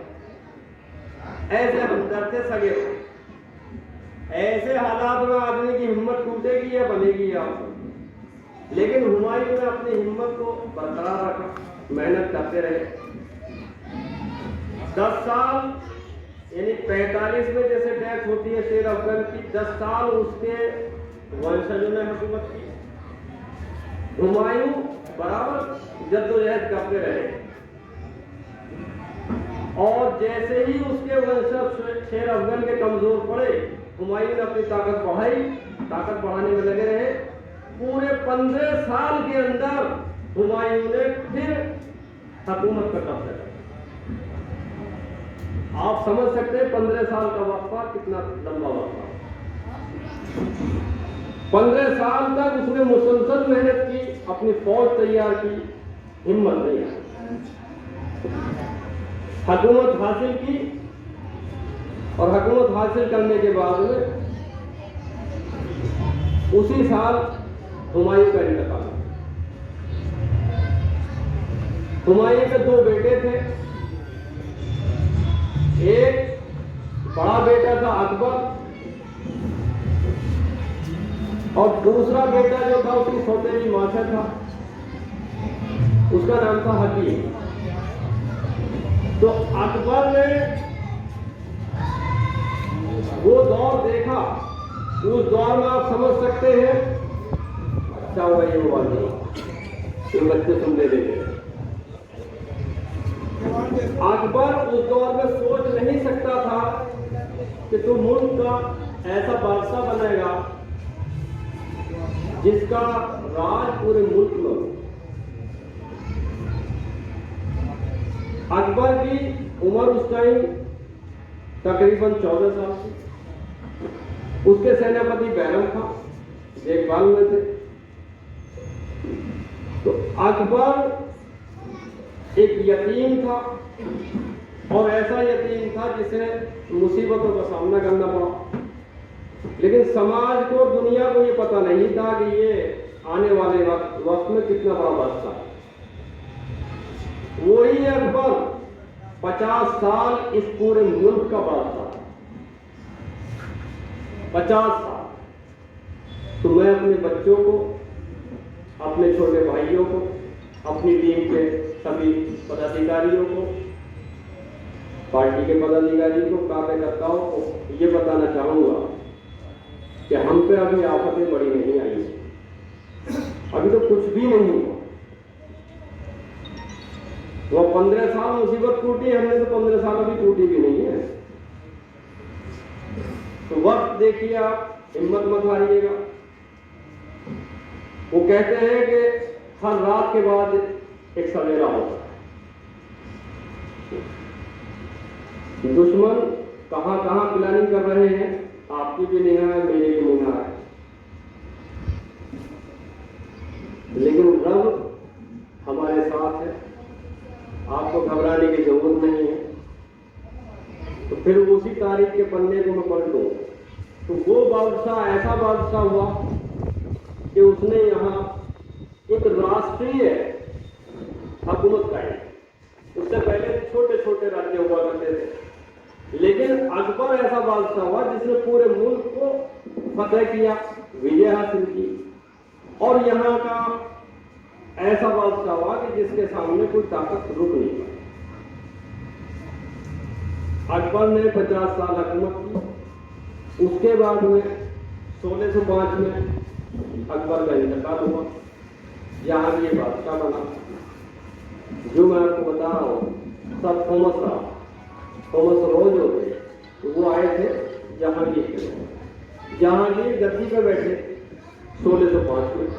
ऐसे हमदर्द थे सगे हो। ऐसे हालात में आदमी की हिम्मत टूटेगी या बनेगी आप। लेकिन हुमायूं ने अपनी हिम्मत को बरकरार रखा, मेहनत करते रहे। 10 साल यानी 45 में जैसे डेथ होती है शेर अफजल की, 10 साल उसके वंशजों ने हुकूमत की। हुमायूं बराबर जद्दोजहद करते रहे और जैसे ही उसके वंशज शेर अफजल के कमजोर पड़े, हुमायूं ने अपनी ताकत बढ़ाई, ताकत बढ़ाने में लगे रहे। पूरे 15 साल के अंदर हुमायूं ने फिर हुकूमत का कब्जा किया। आप समझ सकते हैं 15 साल का वक्फा कितना लंबा वक्फा। 15 साल तक उसने मुसलसल मेहनत की, अपनी फौज तैयार की, हिम्मत नहीं आई। हुकूमत हासिल की और हुकूमत हासिल करने के बाद में उसी साल हुमायूं का इंतकाल। हुमायूं के 2 बेटे थे। एक बड़ा बेटा था अकबर और दूसरा बेटा जो था उसकी सौतेली मां से था, उसका नाम था हकीम। तो अकबर ने वो दौर देखा, उस दौर में आप समझ सकते हैं अच्छा हुआ ये हुआ नहीं, ये बच्चे सुनने देते। अकबर उस दौर में सोच नहीं सकता था कि तू मुल्क का ऐसा बादशाह बनेगा जिसका राज पूरे मुल्क में हो। अकबर की उम्र उस टाइम तकरीबन 14 साल थी। उसके सेनापति बैरम था, देखभाल में थे। तो अकबर एक यतीम था और ऐसा यतीम था जिसे मुसीबतों का सामना करना पड़ा। लेकिन समाज को, दुनिया को ये पता नहीं था कि ये आने वाले वक्त में कितना बड़ा बादशाह। वही अकबर 50 साल इस पूरे मुल्क का बादशाह, 50 साल। तो मैं अपने बच्चों को, अपने छोटे भाइयों को, अपनी टीम के सभी पदाधिकारियों को, पार्टी के पदाधिकारियों को, कार्यकर्ताओं को ये बताना चाहूंगा कि हम पे अभी आफतें बड़ी नहीं आई हैं। अभी तो कुछ भी नहीं हुआ। वो 15 साल मुसीबत टूटी, हमने तो 15 साल अभी टूटी भी नहीं है। तो वक्त देखिए आप, हिम्मत मत हारिएगा। वो कहते हैं कि हर रात के बाद एक सवेरा होता है। दुश्मन कहां कहां प्लानिंग कर रहे हैं, आपकी भी निगाह है, मेरी भी निगाह है, लेकिन रब हमारे साथ है, आपको घबराने की जरूरत नहीं है। तो फिर उसी तारीख के पन्ने को मैं पढ़ दूं तो वो बादशाह ऐसा बादशाह हुआ कि उसने यहाँ एक राष्ट्रीय हुकूमत कायम। उससे पहले छोटे छोटे राज्य हुआ करते थे, लेकिन अकबर ऐसा बादशाह हुआ जिसने पूरे मुल्क को फतह किया, विजय हासिल की, और यहाँ का ऐसा बादशाह हुआ कि जिसके सामने कोई ताकत रुक नहीं पाई। अकबर ने 50 साल हुकूमत की। उसके बाद में 1605 में अकबर का इंतकाल हुआ, जहांगीर ये बादशाह बना। जो मैं आपको बता रहा हूँ सब थॉमस रोज होते, वो आए थे जहांगीर के। जहांगीर गद्दी पे बैठे 1605 में।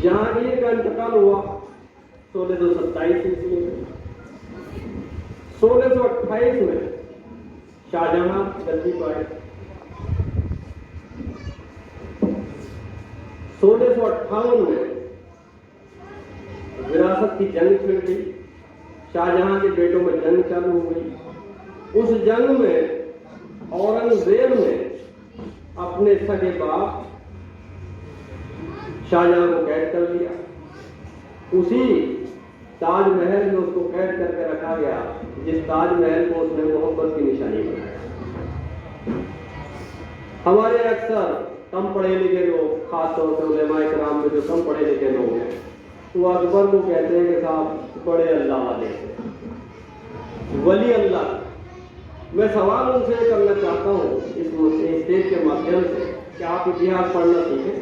जहांगीर का इंतकाल हुआ 1627 ईस्वी में। 1628 में शाहजहां गद्दी पर आए। 1658 में विरासत की जंग छिड़ गई, शाहजहां के बेटों में जंग चालू हो गई। उस जंग में औरंगजेब ने अपने सगे बाप शाहजहां को कैद कर लिया। उसी ताजमहल में उसको कैद करके रखा गया, जिस ताजमहल को उसने मोहब्बत की निशानी बनाया। हमारे अक्सर कम पढ़े लिखे लोग, खासतौर से उलेमाए किराम में जो कम पढ़े लिखे लोग हैं, वो अकबर को कहते हैं कि साहब बड़े अल्लाह वाले, वली अल्लाह। मैं सवाल उनसे करना चाहता हूँ इस स्टेज के माध्यम से कि आप इतिहास पढ़ना सीखें।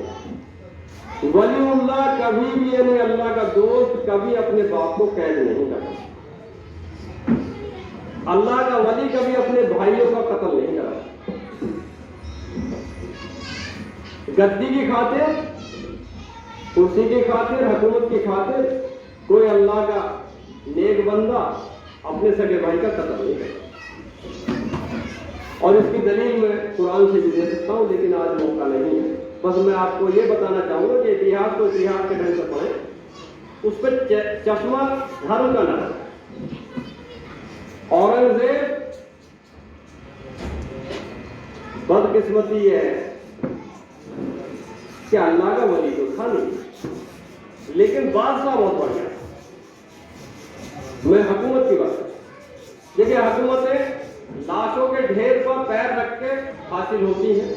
वलीउल्लाह कभी भी, यानी अल्लाह का दोस्त, कभी अपने बाप को कैद नहीं करता। अल्लाह का वली कभी अपने भाइयों का कत्ल नहीं करा। गद्दी की खातिर, कुर्सी की खातिर, हुकूमत की खातिर कोई अल्लाह का नेक बंदा अपने सगे भाई का कत्ल नहीं करता। और इसकी दलील मैं कुरान से भी दे सकता हूं, लेकिन आज मौका नहीं है। बस मैं आपको ये बताना चाहूंगा कि इतिहास को इतिहास के ढंग से पढ़ें, उस पर चश्मा धर्म का ना है। औरंगजेब बदकिस्मती है कि अल्लाह का वली तो था नहीं, लेकिन बादशाह बहुत बढ़िया। मैं हुकूमत की बात, देखिए हुकूमतें लाशों के ढेर पर पैर रख के हासिल होती हैं।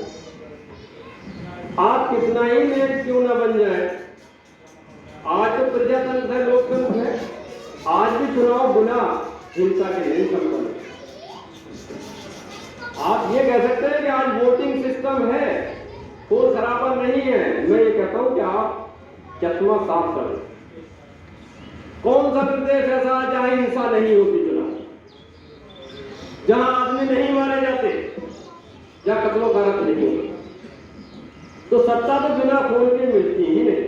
आप कितना ही नेक क्यों ना बन जाए, आज तो प्रजातंत्र है, लोकतंत्र है, आज भी चुनाव बिना हिंसा के नहीं संपन्न। आप ये कह सकते हैं कि आज वोटिंग सिस्टम है, कोई खराबा नहीं है। मैं ये कहता हूं कि आप चश्मा साफ करें। कौन सा प्रदेश ऐसा जहां हिंसा नहीं होती चुनाव, जहां आदमी नहीं मारे जाते, जहां कत्लो गारत नहीं होती? तो सत्ता तो बिना खून के मिलती ही नहीं।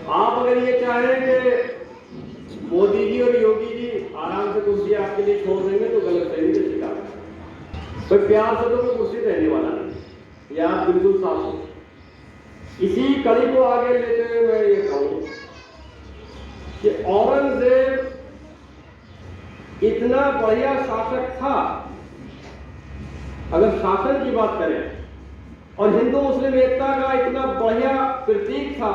आप अगर ये चाहें कि मोदी जी और योगी जी आराम से कुर्सी आपके लिए छोड़ देंगे तो गलतफहमी का शिकार है। तो प्यार से तो कोई कुर्सी देने वाला नहीं, यह आप बिल्कुल साफ हो। इसी कड़ी को आगे लेते हुए मैं ये कहूं कि औरंगजेब इतना बढ़िया शासक था, अगर शासन की बात करें, और हिंदू मुस्लिम एकता का इतना बढ़िया प्रतीक था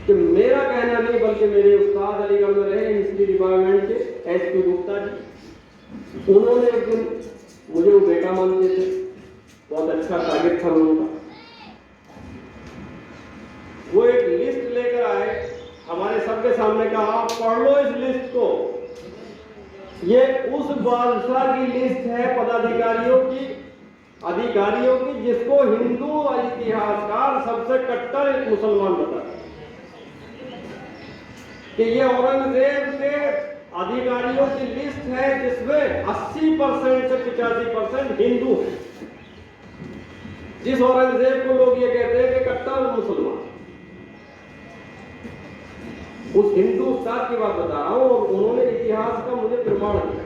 कि मेरा कहना नहीं बल्कि मेरे उस्ताद अलीगढ़ में रहे हिस्ट्री डिपार्टमेंट के एसपी गुप्ता जी, उन्होंने एक दिन मुझे वो बेटा मानते थे, बहुत अच्छा टारगेट था उनका। वो एक लिस्ट लेकर आए, हमारे सबके सामने कहा आप पढ़ लो इस लिस्ट को। ये उस बादशाह की लिस्ट है पदाधिकारियों की, अधिकारियों की, जिसको हिंदू इतिहासकार सबसे कट्टर एक मुसलमान बताते हैं कि ये औरंगजेब के अधिकारियों की लिस्ट है, जिसमें 80% से 85% हिंदू हैं। जिस औरंगजेब को लोग ये कहते हैं कि कट्टर मुसलमान, उस हिंदू उस्ताद की बात बता रहा हूं, और उन्होंने इतिहास का मुझे प्रमाण दिया।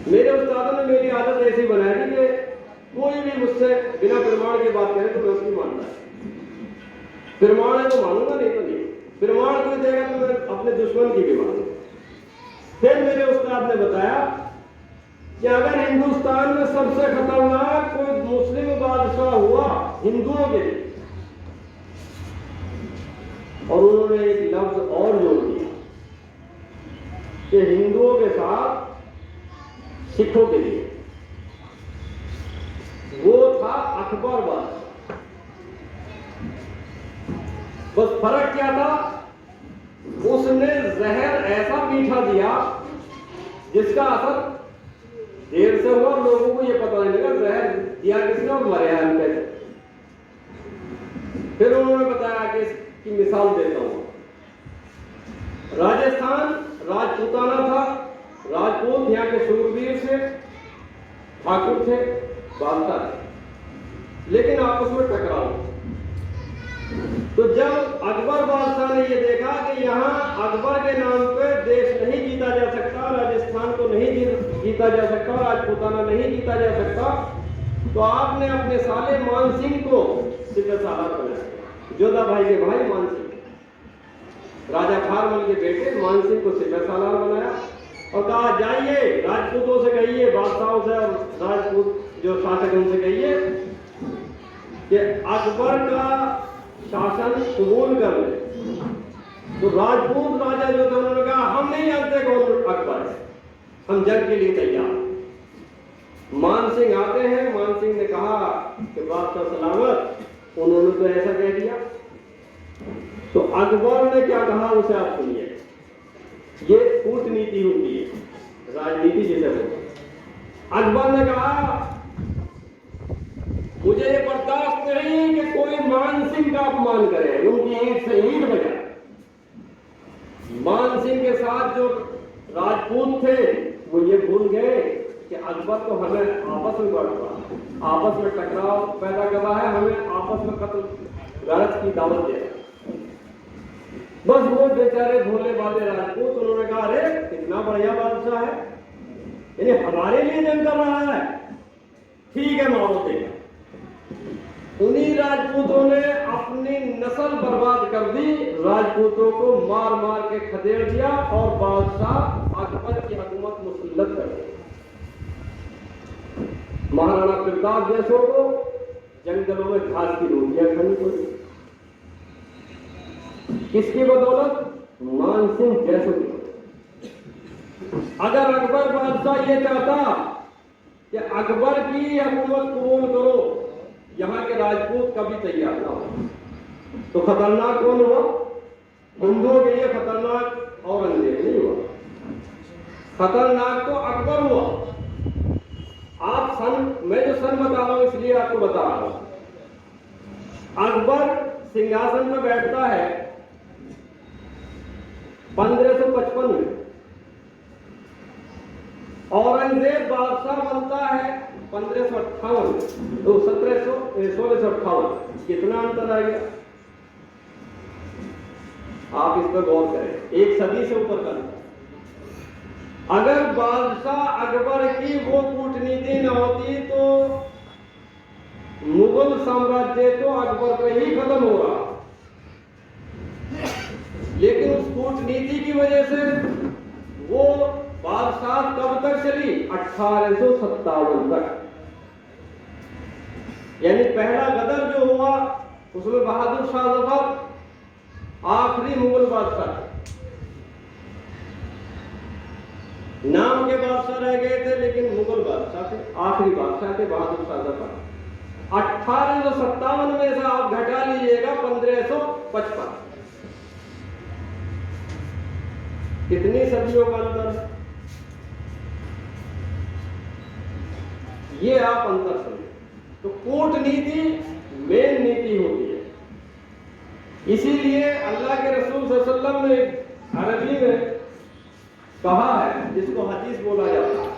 मेरे उस्तादों ने मेरी आदत ऐसी बनाई थी कि कोई भी मुझसे बिना प्रमाण की बात करे तो मैं उसकी मानता है। प्रमाण है तो मानूंगा, नहीं तो नहीं। प्रमाण कोई देगा तो मैं अपने दुश्मन की भी मानूंगा। फिर मेरे उस्ताद ने बताया कि अगर हिंदुस्तान में सबसे खतरनाक कोई मुस्लिम बादशाह हुआ हिंदुओं के लिए, और उन्होंने एक लफ्ज और जोड़ दिया कि हिंदुओं के साथ सिखों के लिए, वो था अकबर बादशाह। बस फर्क क्या था, उसने जहर ऐसा मीठा दिया जिसका असर देर से हुआ, लोगों को यह पता नहीं लगा जहर दिया किसने और मरे हम कैसे। फिर उन्होंने बताया कि इसकी मिसाल देता हूं। राजस्थान राजपूताना था, राजपूत यहाँ के शूरवीर थे, ठाकुर थे, बादशाह थे, लेकिन आपस में टकराव। तो जब अकबर बादशाह ने यह देखा कि यहाँ अकबर के नाम पे देश नहीं जीता जा सकता, राजस्थान को नहीं जीता जा सकता, राजपूताना नहीं जीता जा सकता, तो आपने अपने साले मान सिंह को सिपह सालार बनाया। जोधा भाई के भाई मान सिंह, राजा खारमल के बेटे मान सिंह को सिपह सालार बनाया और कहा जाइए राजपूतों से कहिए, बादशाहों से और राजपूत जो शासक उनसे कहिए कि अकबर का शासन कबूल कर ले। तो राजपूत राजा जो थे उन्होंने कहा हम नहीं जानते कौन अकबर है, हम जंग के लिए तैयार। मान सिंह आते हैं, मान सिंह ने कहा कि बादशाह सलामत, उन्होंने तो ऐसा कह दिया। तो अकबर ने क्या कहा उसे आप सुनिए। ये कूटनीति होती है, राजनीति जिसे बोलते हैं। अकबर ने कहा मुझे ये बर्दाश्त नहीं कि कोई मान सिंह का अपमान करे, उनकी ईंट से ईंट बजाए। मान सिंह के साथ जो राजपूत थे वो ये भूल गए कि अकबर तो हमें आपस में बढ़ता, आपस में टकराव पैदा कर रहा है, हमें आपस में कत्ल गरज की दावत दे रहा है। बस वो बेचारे भोले भाले राजपूत, उन्होंने कहा अरे कितना बढ़िया बादशाह है, यानी हमारे लिए जंग कर रहा है, ठीक है मारो देगा। उन्हीं राजपूतों ने अपनी नस्ल बर्बाद कर दी, राजपूतों को मार मार के खदेड़ दिया और बादशाह अकबर की हुकूमत मुसल्लत कर दी। महाराणा प्रताप जैसों को जंगलों में घास की रोटियां खानी पड़ी, किसकी बदौलत? मान सिंह जैसों की। अगर अकबर बादशाह ये चाहता कि अकबर की हुकूमत कबूल करो, यहां के राजपूत कभी तैयार ना हो, तो खतरनाक कौन हुआ? हिंदुओं के लिए खतरनाक औरंगजेब नहीं हुआ, खतरनाक तो अकबर हुआ। आप मैं जो सन बता रहा हूं इसलिए आपको बता रहा हूं। अकबर सिंहासन में बैठता है 1555 में, औरंगजेब बादशाह बनता है 1558, तो 1658। कितना अंतर आ गया? आप इस पर गौर करें, एक सदी से ऊपर का। अगर बादशाह अकबर की वो कूटनीति न होती तो मुगल साम्राज्य तो अकबर पे ही खत्म हो रहा, लेकिन उस कूटनीति की वजह से वो बादशाह कब तक चली? 1857 तक। यानी पहला गदर जो हुआ उसमें बहादुर शाह जफर आखिरी मुगल बादशाह, नाम के बादशाह रह गए थे लेकिन मुगल बादशाह थे, आखिरी बादशाह थे बहादुर शाह जफर। 1857 में से आप घटा लीजिएगा 1555, कितनी सदियों का अंतर? ये आप अंतर समझे। तो कूटनीति मेन नीति होती है, इसीलिए अल्लाह के रसूल सल्लल्लाहु अलैहि वसल्लम ने अरबी में कहा है, जिसको हदीस बोला जाता है।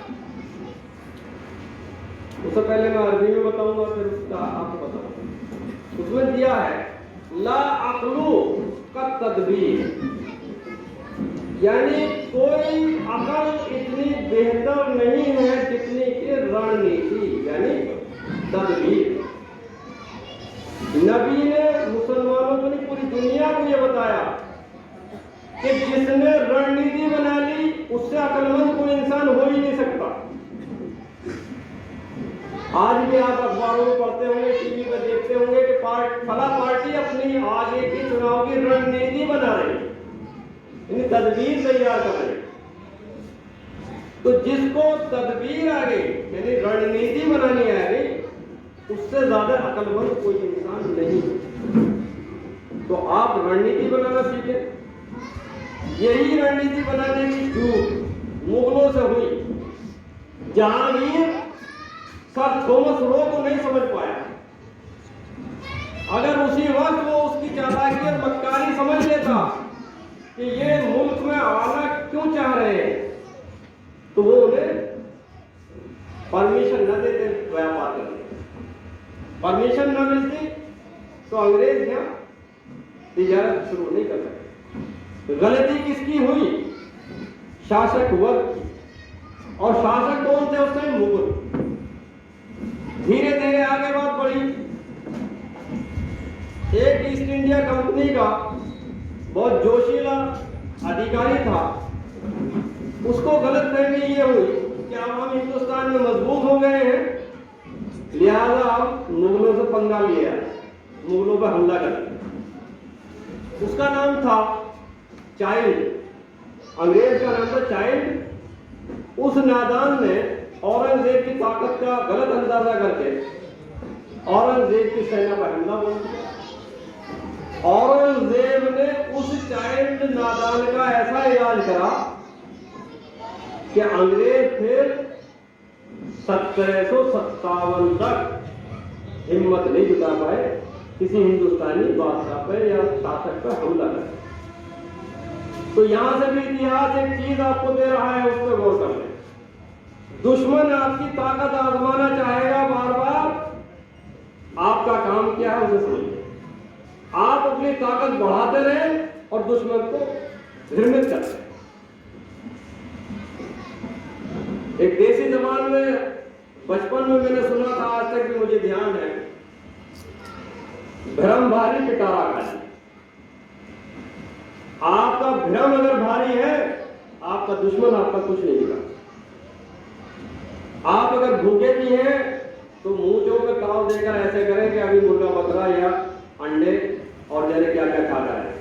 उससे पहले मैं अरबी में बताऊंगा, फिर उसका आपको बताऊंगा। उसमें दिया है ला अक्लू का तदबीर, यानी कोई अकल इतनी बेहतर नहीं है जितनी कि रणनीति यानी तदबीर। नबी ने मुसलमानों को नहीं पूरी दुनिया को यह बताया कि जिसने रणनीति बना ली उससे अकलमंद कोई इंसान हो ही नहीं सकता। आज भी आप अखबारों में पढ़ते होंगे, टीवी पर देखते होंगे कि फला पार्टी अपनी आगे की चुनाव की रणनीति बना रही है, तदबीर तैयार कर रही है। तो जिसको तदबीर आ गई यानी रणनीति बनानी आ गई उससे ज्यादा अकलमंद कोई इंसान नहीं। तो आप रणनीति बनाना सीखें। यही रणनीति बनाने की चूक मुगलों से हुई। जहांगीर सर थॉमस रो को नहीं समझ पाया। अगर उसी वक्त वो उसकी चालाकी और मक्कारी समझ लेता कि ये मुल्क में आना क्यों चाह रहे हैं, तो वो उन्हें परमिशन न देते व्यापार करने। परमिशन न मिलती तो अंग्रेज यहाँ तिजारत शुरू नहीं कर सकते। गलती किसकी हुई? शासक वर्ग की। और शासक कौन थे उस टाइम? मुगल। धीरे धीरे आगे बात बढ़ी। एक ईस्ट इंडिया कंपनी का बहुत जोशीला अधिकारी था, उसको गलतफहमी ये हुई कि अब हम हिंदुस्तान में मजबूत हो गए हैं, लिहाजा हम मुगलों से पंगा लिया, मुगलों पर हमला कर। उसका नाम था चाइल्ड, अंग्रेज का नाम था चाइल्ड। उस नादान ने औरंगजेब की ताकत का गलत अंदाजा करके औरंगजेब की सेना पर हमला बोल दिया। औरंगजेब ने उस चाइल्ड नादान का ऐसा इलाज करा कि अंग्रेज फिर 1757 तक हिम्मत नहीं जुटा पाए किसी हिंदुस्तानी बादशाह पे या शासक पे हमला करें। तो यहां से भी इतिहास एक चीज आपको दे रहा है, उस पर गौर कर लें। दुश्मन आपकी ताकत आजमाना चाहेगा बार बार, आपका काम क्या है उसे समझिए। आप अपनी ताकत बढ़ाते रहें और दुश्मन को घृणित करते रहें। एक देसी जबान में बचपन में मैंने सुना था, आज तक भी मुझे ध्यान है, भ्रम भारी पिटारा खाली। आपका भ्रम अगर भारी है, आपका दुश्मन आपका कुछ नहीं बिगाड़। आप अगर भूखे भी हैं तो मुंह चो में ताव देकर ऐसे करें कि अभी मुर्गा बकरा या अंडे और जाने क्या क्या खा रहा है।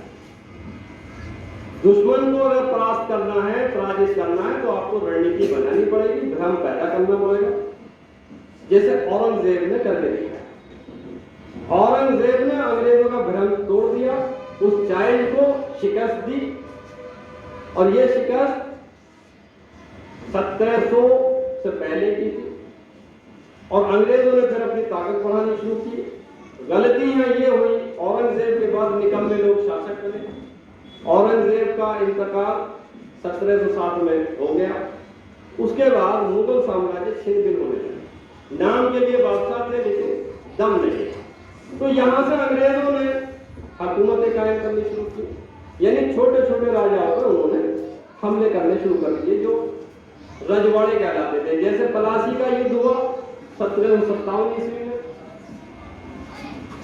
दुश्मन को अगर परास्त करना है, पराजित करना है, तो आपको रणनीति बनानी पड़ेगी, भ्रम पैदा करना पड़ेगा, जैसे औरंगजेब ने करके दिखाया। औरंगजेब ने अंग्रेजों का भ्रम तोड़ दिया, उस चाइल्ड को शिकस्त दी, और यह शिकस्त 1700 से पहले की थी। और अंग्रेजों ने फिर अपनी ताकत बढ़ानी शुरू की। गलती है ये हुई, औरंगजेब के बाद निकम्मे लोग शासक बने। औरंगजेब का इंतकाल 1707 में हो गया। उसके बाद मुगल साम्राज्य छिन्न होने लगा। नाम के लिए बादशाह थे लेकिन दम नहीं। तो यहां से अंग्रेजों ने हुकूमतें कायम करनी शुरू की, यानी छोटे छोटे राजाओं पर उन्होंने हमले करने शुरू कर दिए जो रजवाड़े कहलाते थे। जैसे पलासी का युद्ध हुआ 1757 ईस्वी में,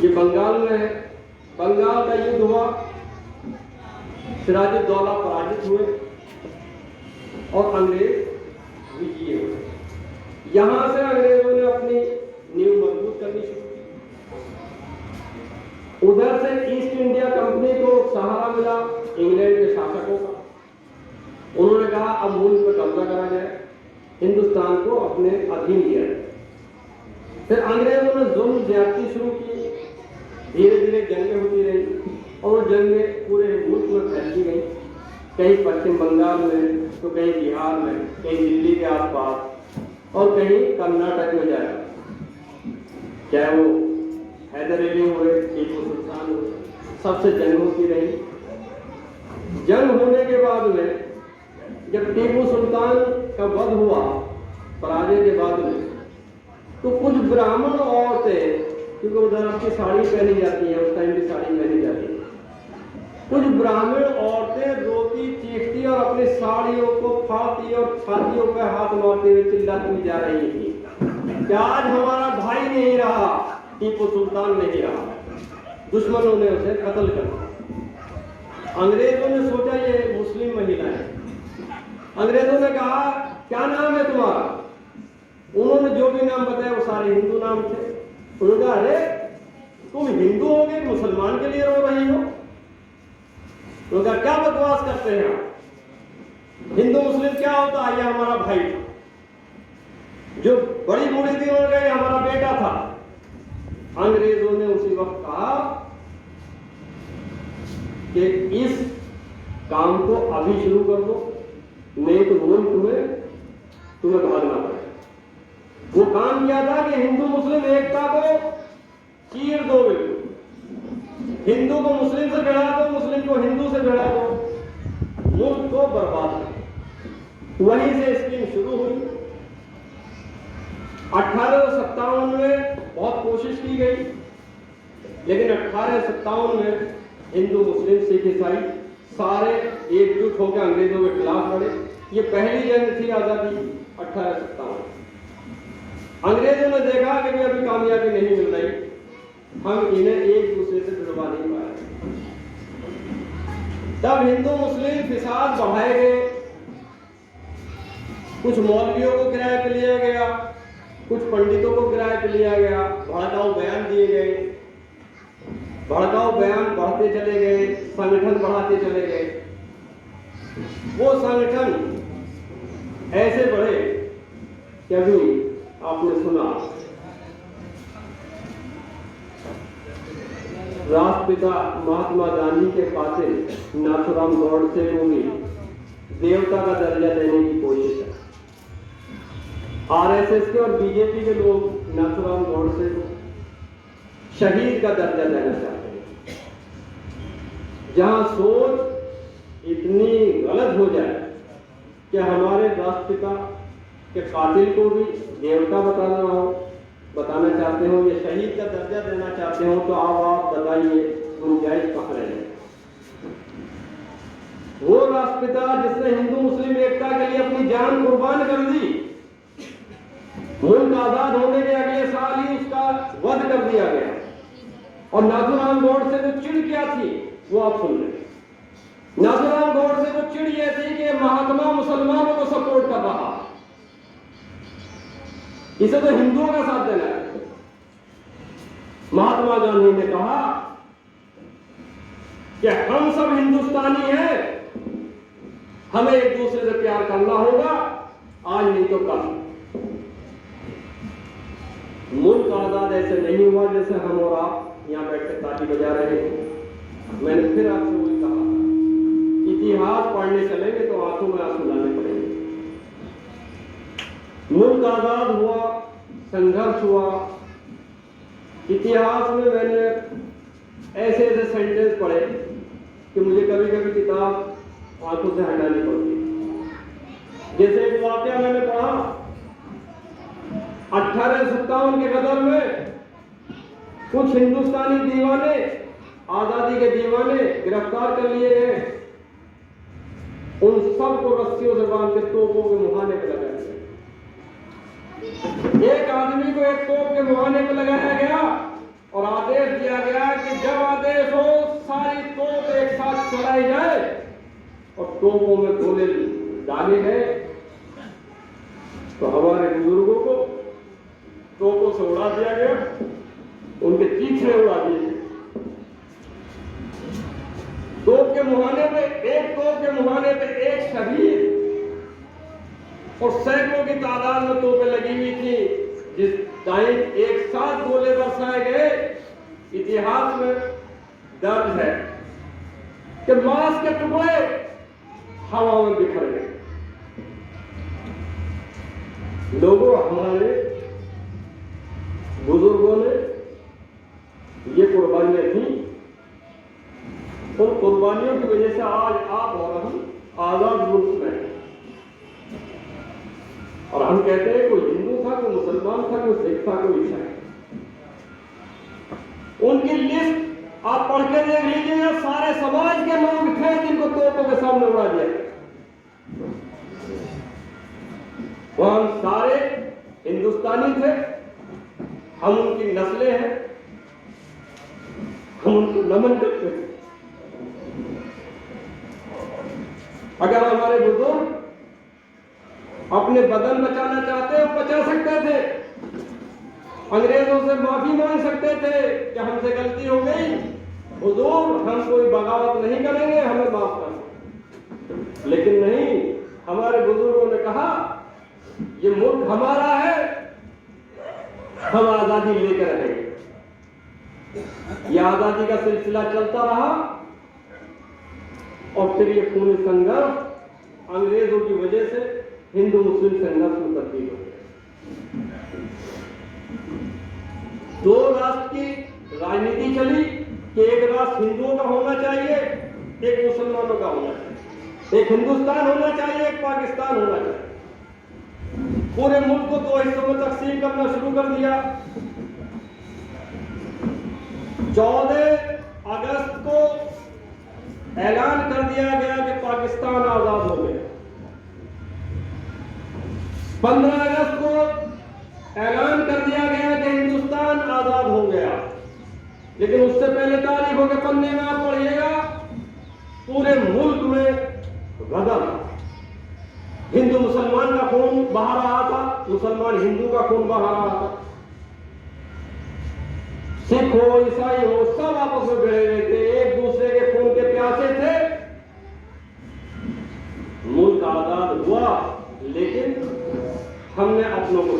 ये बंगाल में है। बंगाल का युद्ध हुआ, सिराजुद्दौला पराजित हुए और अंग्रेज विजयी हुए। यहां से अंग्रेजों ने अपनी नींव मजबूत करनी शुरू की। उधर से ईस्ट इंडिया कंपनी को सहारा मिला इंग्लैंड के शासकों का। उन्होंने कहा अब मुल्क पर कब्जा करा जाए, हिंदुस्तान को अपने अधीन किया जाए। फिर अंग्रेजों ने जुल्म ज्यादती शुरू की। धीरे धीरे जंगें होती रही और वो जंगें पूरे मुल्क में फैलती गई, कहीं पश्चिम बंगाल में, तो कहीं बिहार में, कहीं दिल्ली के आसपास और कहीं कर्नाटक में जाएगा। चाहे वो हैदर अली हुए, टीपू सुल्तान हुए, सबसे जंग होती रही। जंग होने के बाद में जब टीपू सुल्तान का वध हुआ पराजय के बाद में, तो कुछ ब्राह्मण औरतें, क्योंकि उधर आपकी साड़ी पहनी जाती है, उस टाइम की साड़ी पहनी जाती है, कुछ ब्राह्मण औरतें रोती चीखती और अपनी साड़ियों को फाड़ती और छातियों पर हाथ मारते हुए चिल्लाती जा रही थी कि आज हमारा भाई नहीं रहा, टीपू सुल्तान नहीं रहा, दुश्मनों ने उसे कत्ल कर दिया। अंग्रेजों ने सोचा ये मुस्लिम महिला है। अंग्रेजों ने कहा क्या नाम है तुम्हारा? उन्होंने जो भी नाम बताया वो सारे हिंदू नाम थे। उन्होंने कहा अरे तुम हिंदू हो गए, मुसलमान के लिए रो रही हो? उन्होंने कहा क्या बकवास करते हैं आप? हिंदू मुस्लिम क्या होता है? ये हमारा भाई था। जो बड़ी बूढ़ी थी उन्होंने कहा ये हमारा बेटा था। अंग्रेजों ने उसी वक्त कहा कि इस काम को अभी शुरू कर दो, नहीं तो मुल्क तुम्हें भागना पड़ेगा। वो काम किया था कि हिंदू मुस्लिम एकता को चीर दो, हिंदू को मुस्लिम से भिड़ा दो, मुस्लिम को हिंदू से भिड़ा दो, मुल्क को बर्बाद कर। वहीं से स्कीम शुरू हुई। 1857 में बहुत कोशिश की गई, लेकिन 1857 में हिंदू मुस्लिम सिख ईसाई सारे एकजुट होकर अंग्रेजों के खिलाफ लड़े। ये पहली जंग थी आजादी 1857। अंग्रेजों ने देखा कि अभी कामयाबी नहीं मिल रही, हम इन्हें एक दूसरे से जुड़वा नहीं पाए। तब हिंदू मुस्लिम फिसाद बढ़ाए गए। कुछ मौलवियों को किराए पे लिया गया, कुछ पंडितों को किराए पे लिया गया, भड़काऊ बयान दिए गए, भड़काऊ बयान बढ़ते चले गए, संगठन बढ़ाते चले गए। वो संगठन ऐसे बढ़े कि अभी आपने सुना राष्ट्रपिता महात्मा गांधी के कातिल नाथूराम गोडसे को भी देवता का दर्जा देने की कोशिश है। आरएसएस के और बीजेपी के लोग नाथूराम गोडसे को शहीद का दर्जा देना चाहते हैं। जहां सोच इतनी गलत हो जाए कि हमारे राष्ट्रपिता के कातिल को भी देवता बताना चाहते हो, ये शहीद का दर्जा देना चाहते हो, तो आप बताइए गुंजाइश कहां रहे? वो राष्ट्रपिता जिसने हिंदू मुस्लिम एकता के लिए अपनी जान कुर्बान कर दी, मुल्क आजाद होने के अगले साल ही उसका वध कर दिया गया। और नाथूराम गोडसे जो चिढ़ क्या थी वो आप सुन रहे। नाथूराम गोडसे को चिढ़ ये थी कि महात्मा मुसलमानों को सपोर्ट कर रहा, इसे तो हिंदुओं का साथ देना है। महात्मा गांधी ने कहा कि हम सब हिंदुस्तानी हैं, हमें एक दूसरे से प्यार करना होगा, आज नहीं तो कल। मुल्क आजाद ऐसे नहीं हुआ जैसे हम और आप यहां बैठकर ताली बजा रहे हैं। मैंने फिर आपसे वही कहा, इतिहास पढ़ने चलेंगे तो आंखों में आंसू लाने पड़ेंगे। मुल्क आजाद हुआ, संघर्ष हुआ। इतिहास में मैंने ऐसे ऐसे सेंटेंस पढ़े कि मुझे कभी कभी किताब आंखों से हटानी पड़ती। जैसे एक वाकया मैंने पढ़ा 1857 के गदर में कुछ हिंदुस्तानी दीवाने, आजादी के दीवाने गिरफ्तार कर लिए गए। उन सबको रस्सियों से बांध के तोपों के मुहाने पर लगाया गया। एक आदमी को एक तोप के मुहाने पर लगाया गया और आदेश दिया गया कि जब आदेश हो सारी तोप एक साथ चलाई जाए। और तोपों में गोले डाले गए तो हमारे बुजुर्गों को तोपों से उड़ा दिया गया, उनके चीथड़े उड़ा दिए गए। तोप के मुहाने पे, एक तोप के मुहाने पे एक शहीद और सैकड़ों की तादाद में तोपें लगी हुई थी। जिस टाइम एक साथ गोले बरसाए गए, इतिहास में दर्ज है कि मांस के टुकड़े हवा में बिखर गए। लोगों, हमारे बुजुर्गों ने ये कुर्बानियां दी, उन कुर्बानियों की वजह से आज आप और हम आजाद मुल्क में हैं। और हम कहते हैं कोई हिंदू था, कोई मुसलमान था, कोई सिख था, कोई ईसाई। उनकी लिस्ट आप पढ़ के देख लीजिएगा, सारे समाज के लोग थे जिनको तोपों के सामने उड़ा दिया। वो हम सारे हिंदुस्तानी थे, हम उनकी नस्लें हैं, हम उनको नमन करते हैं। अगर हमारे बुजुर्ग अपने बदन बचाना चाहते हो, बचा सकते थे, अंग्रेजों से माफी मांग सकते थे कि हमसे गलती हो गई, हुजूर हम कोई बगावत नहीं करेंगे, हमें माफ कर। लेकिन नहीं, हमारे बुजुर्गों ने कहा ये मुल्क हमारा है, हम आजादी लेकर रहेंगे। यह आजादी का सिलसिला चलता रहा और फिर ये खूनी संघर्ष अंग्रेजों की वजह से हिंदू मुस्लिम संघर्ष में तब्दील हो गया। दो राष्ट्र की राजनीति चली कि एक राष्ट्र हिंदुओं का होना चाहिए, एक मुसलमानों का होना चाहिए, एक हिंदुस्तान होना चाहिए, एक पाकिस्तान होना चाहिए। पूरे मुल्क को दो हिस्सों में तकसीम करना शुरू कर दिया। 14 अगस्त को ऐलान कर दिया गया कि पाकिस्तान आजाद हो गया। 15 अगस्त को ऐलान कर दिया गया कि हिंदुस्तान आजाद हो गया। लेकिन उससे पहले तारीखों के पन्ने में आप पढ़िएगा, पूरे मुल्क में गदर, हिंदू मुसलमान का खून बहा रहा था, मुसलमान हिंदू का खून बहा रहा था, सिख हो ईसाई हो सब आपस में भिड़े हुए थे, एक दूसरे के खून के प्यासे थे। मुल्क आजाद हुआ, लेकिन हमने अपनों को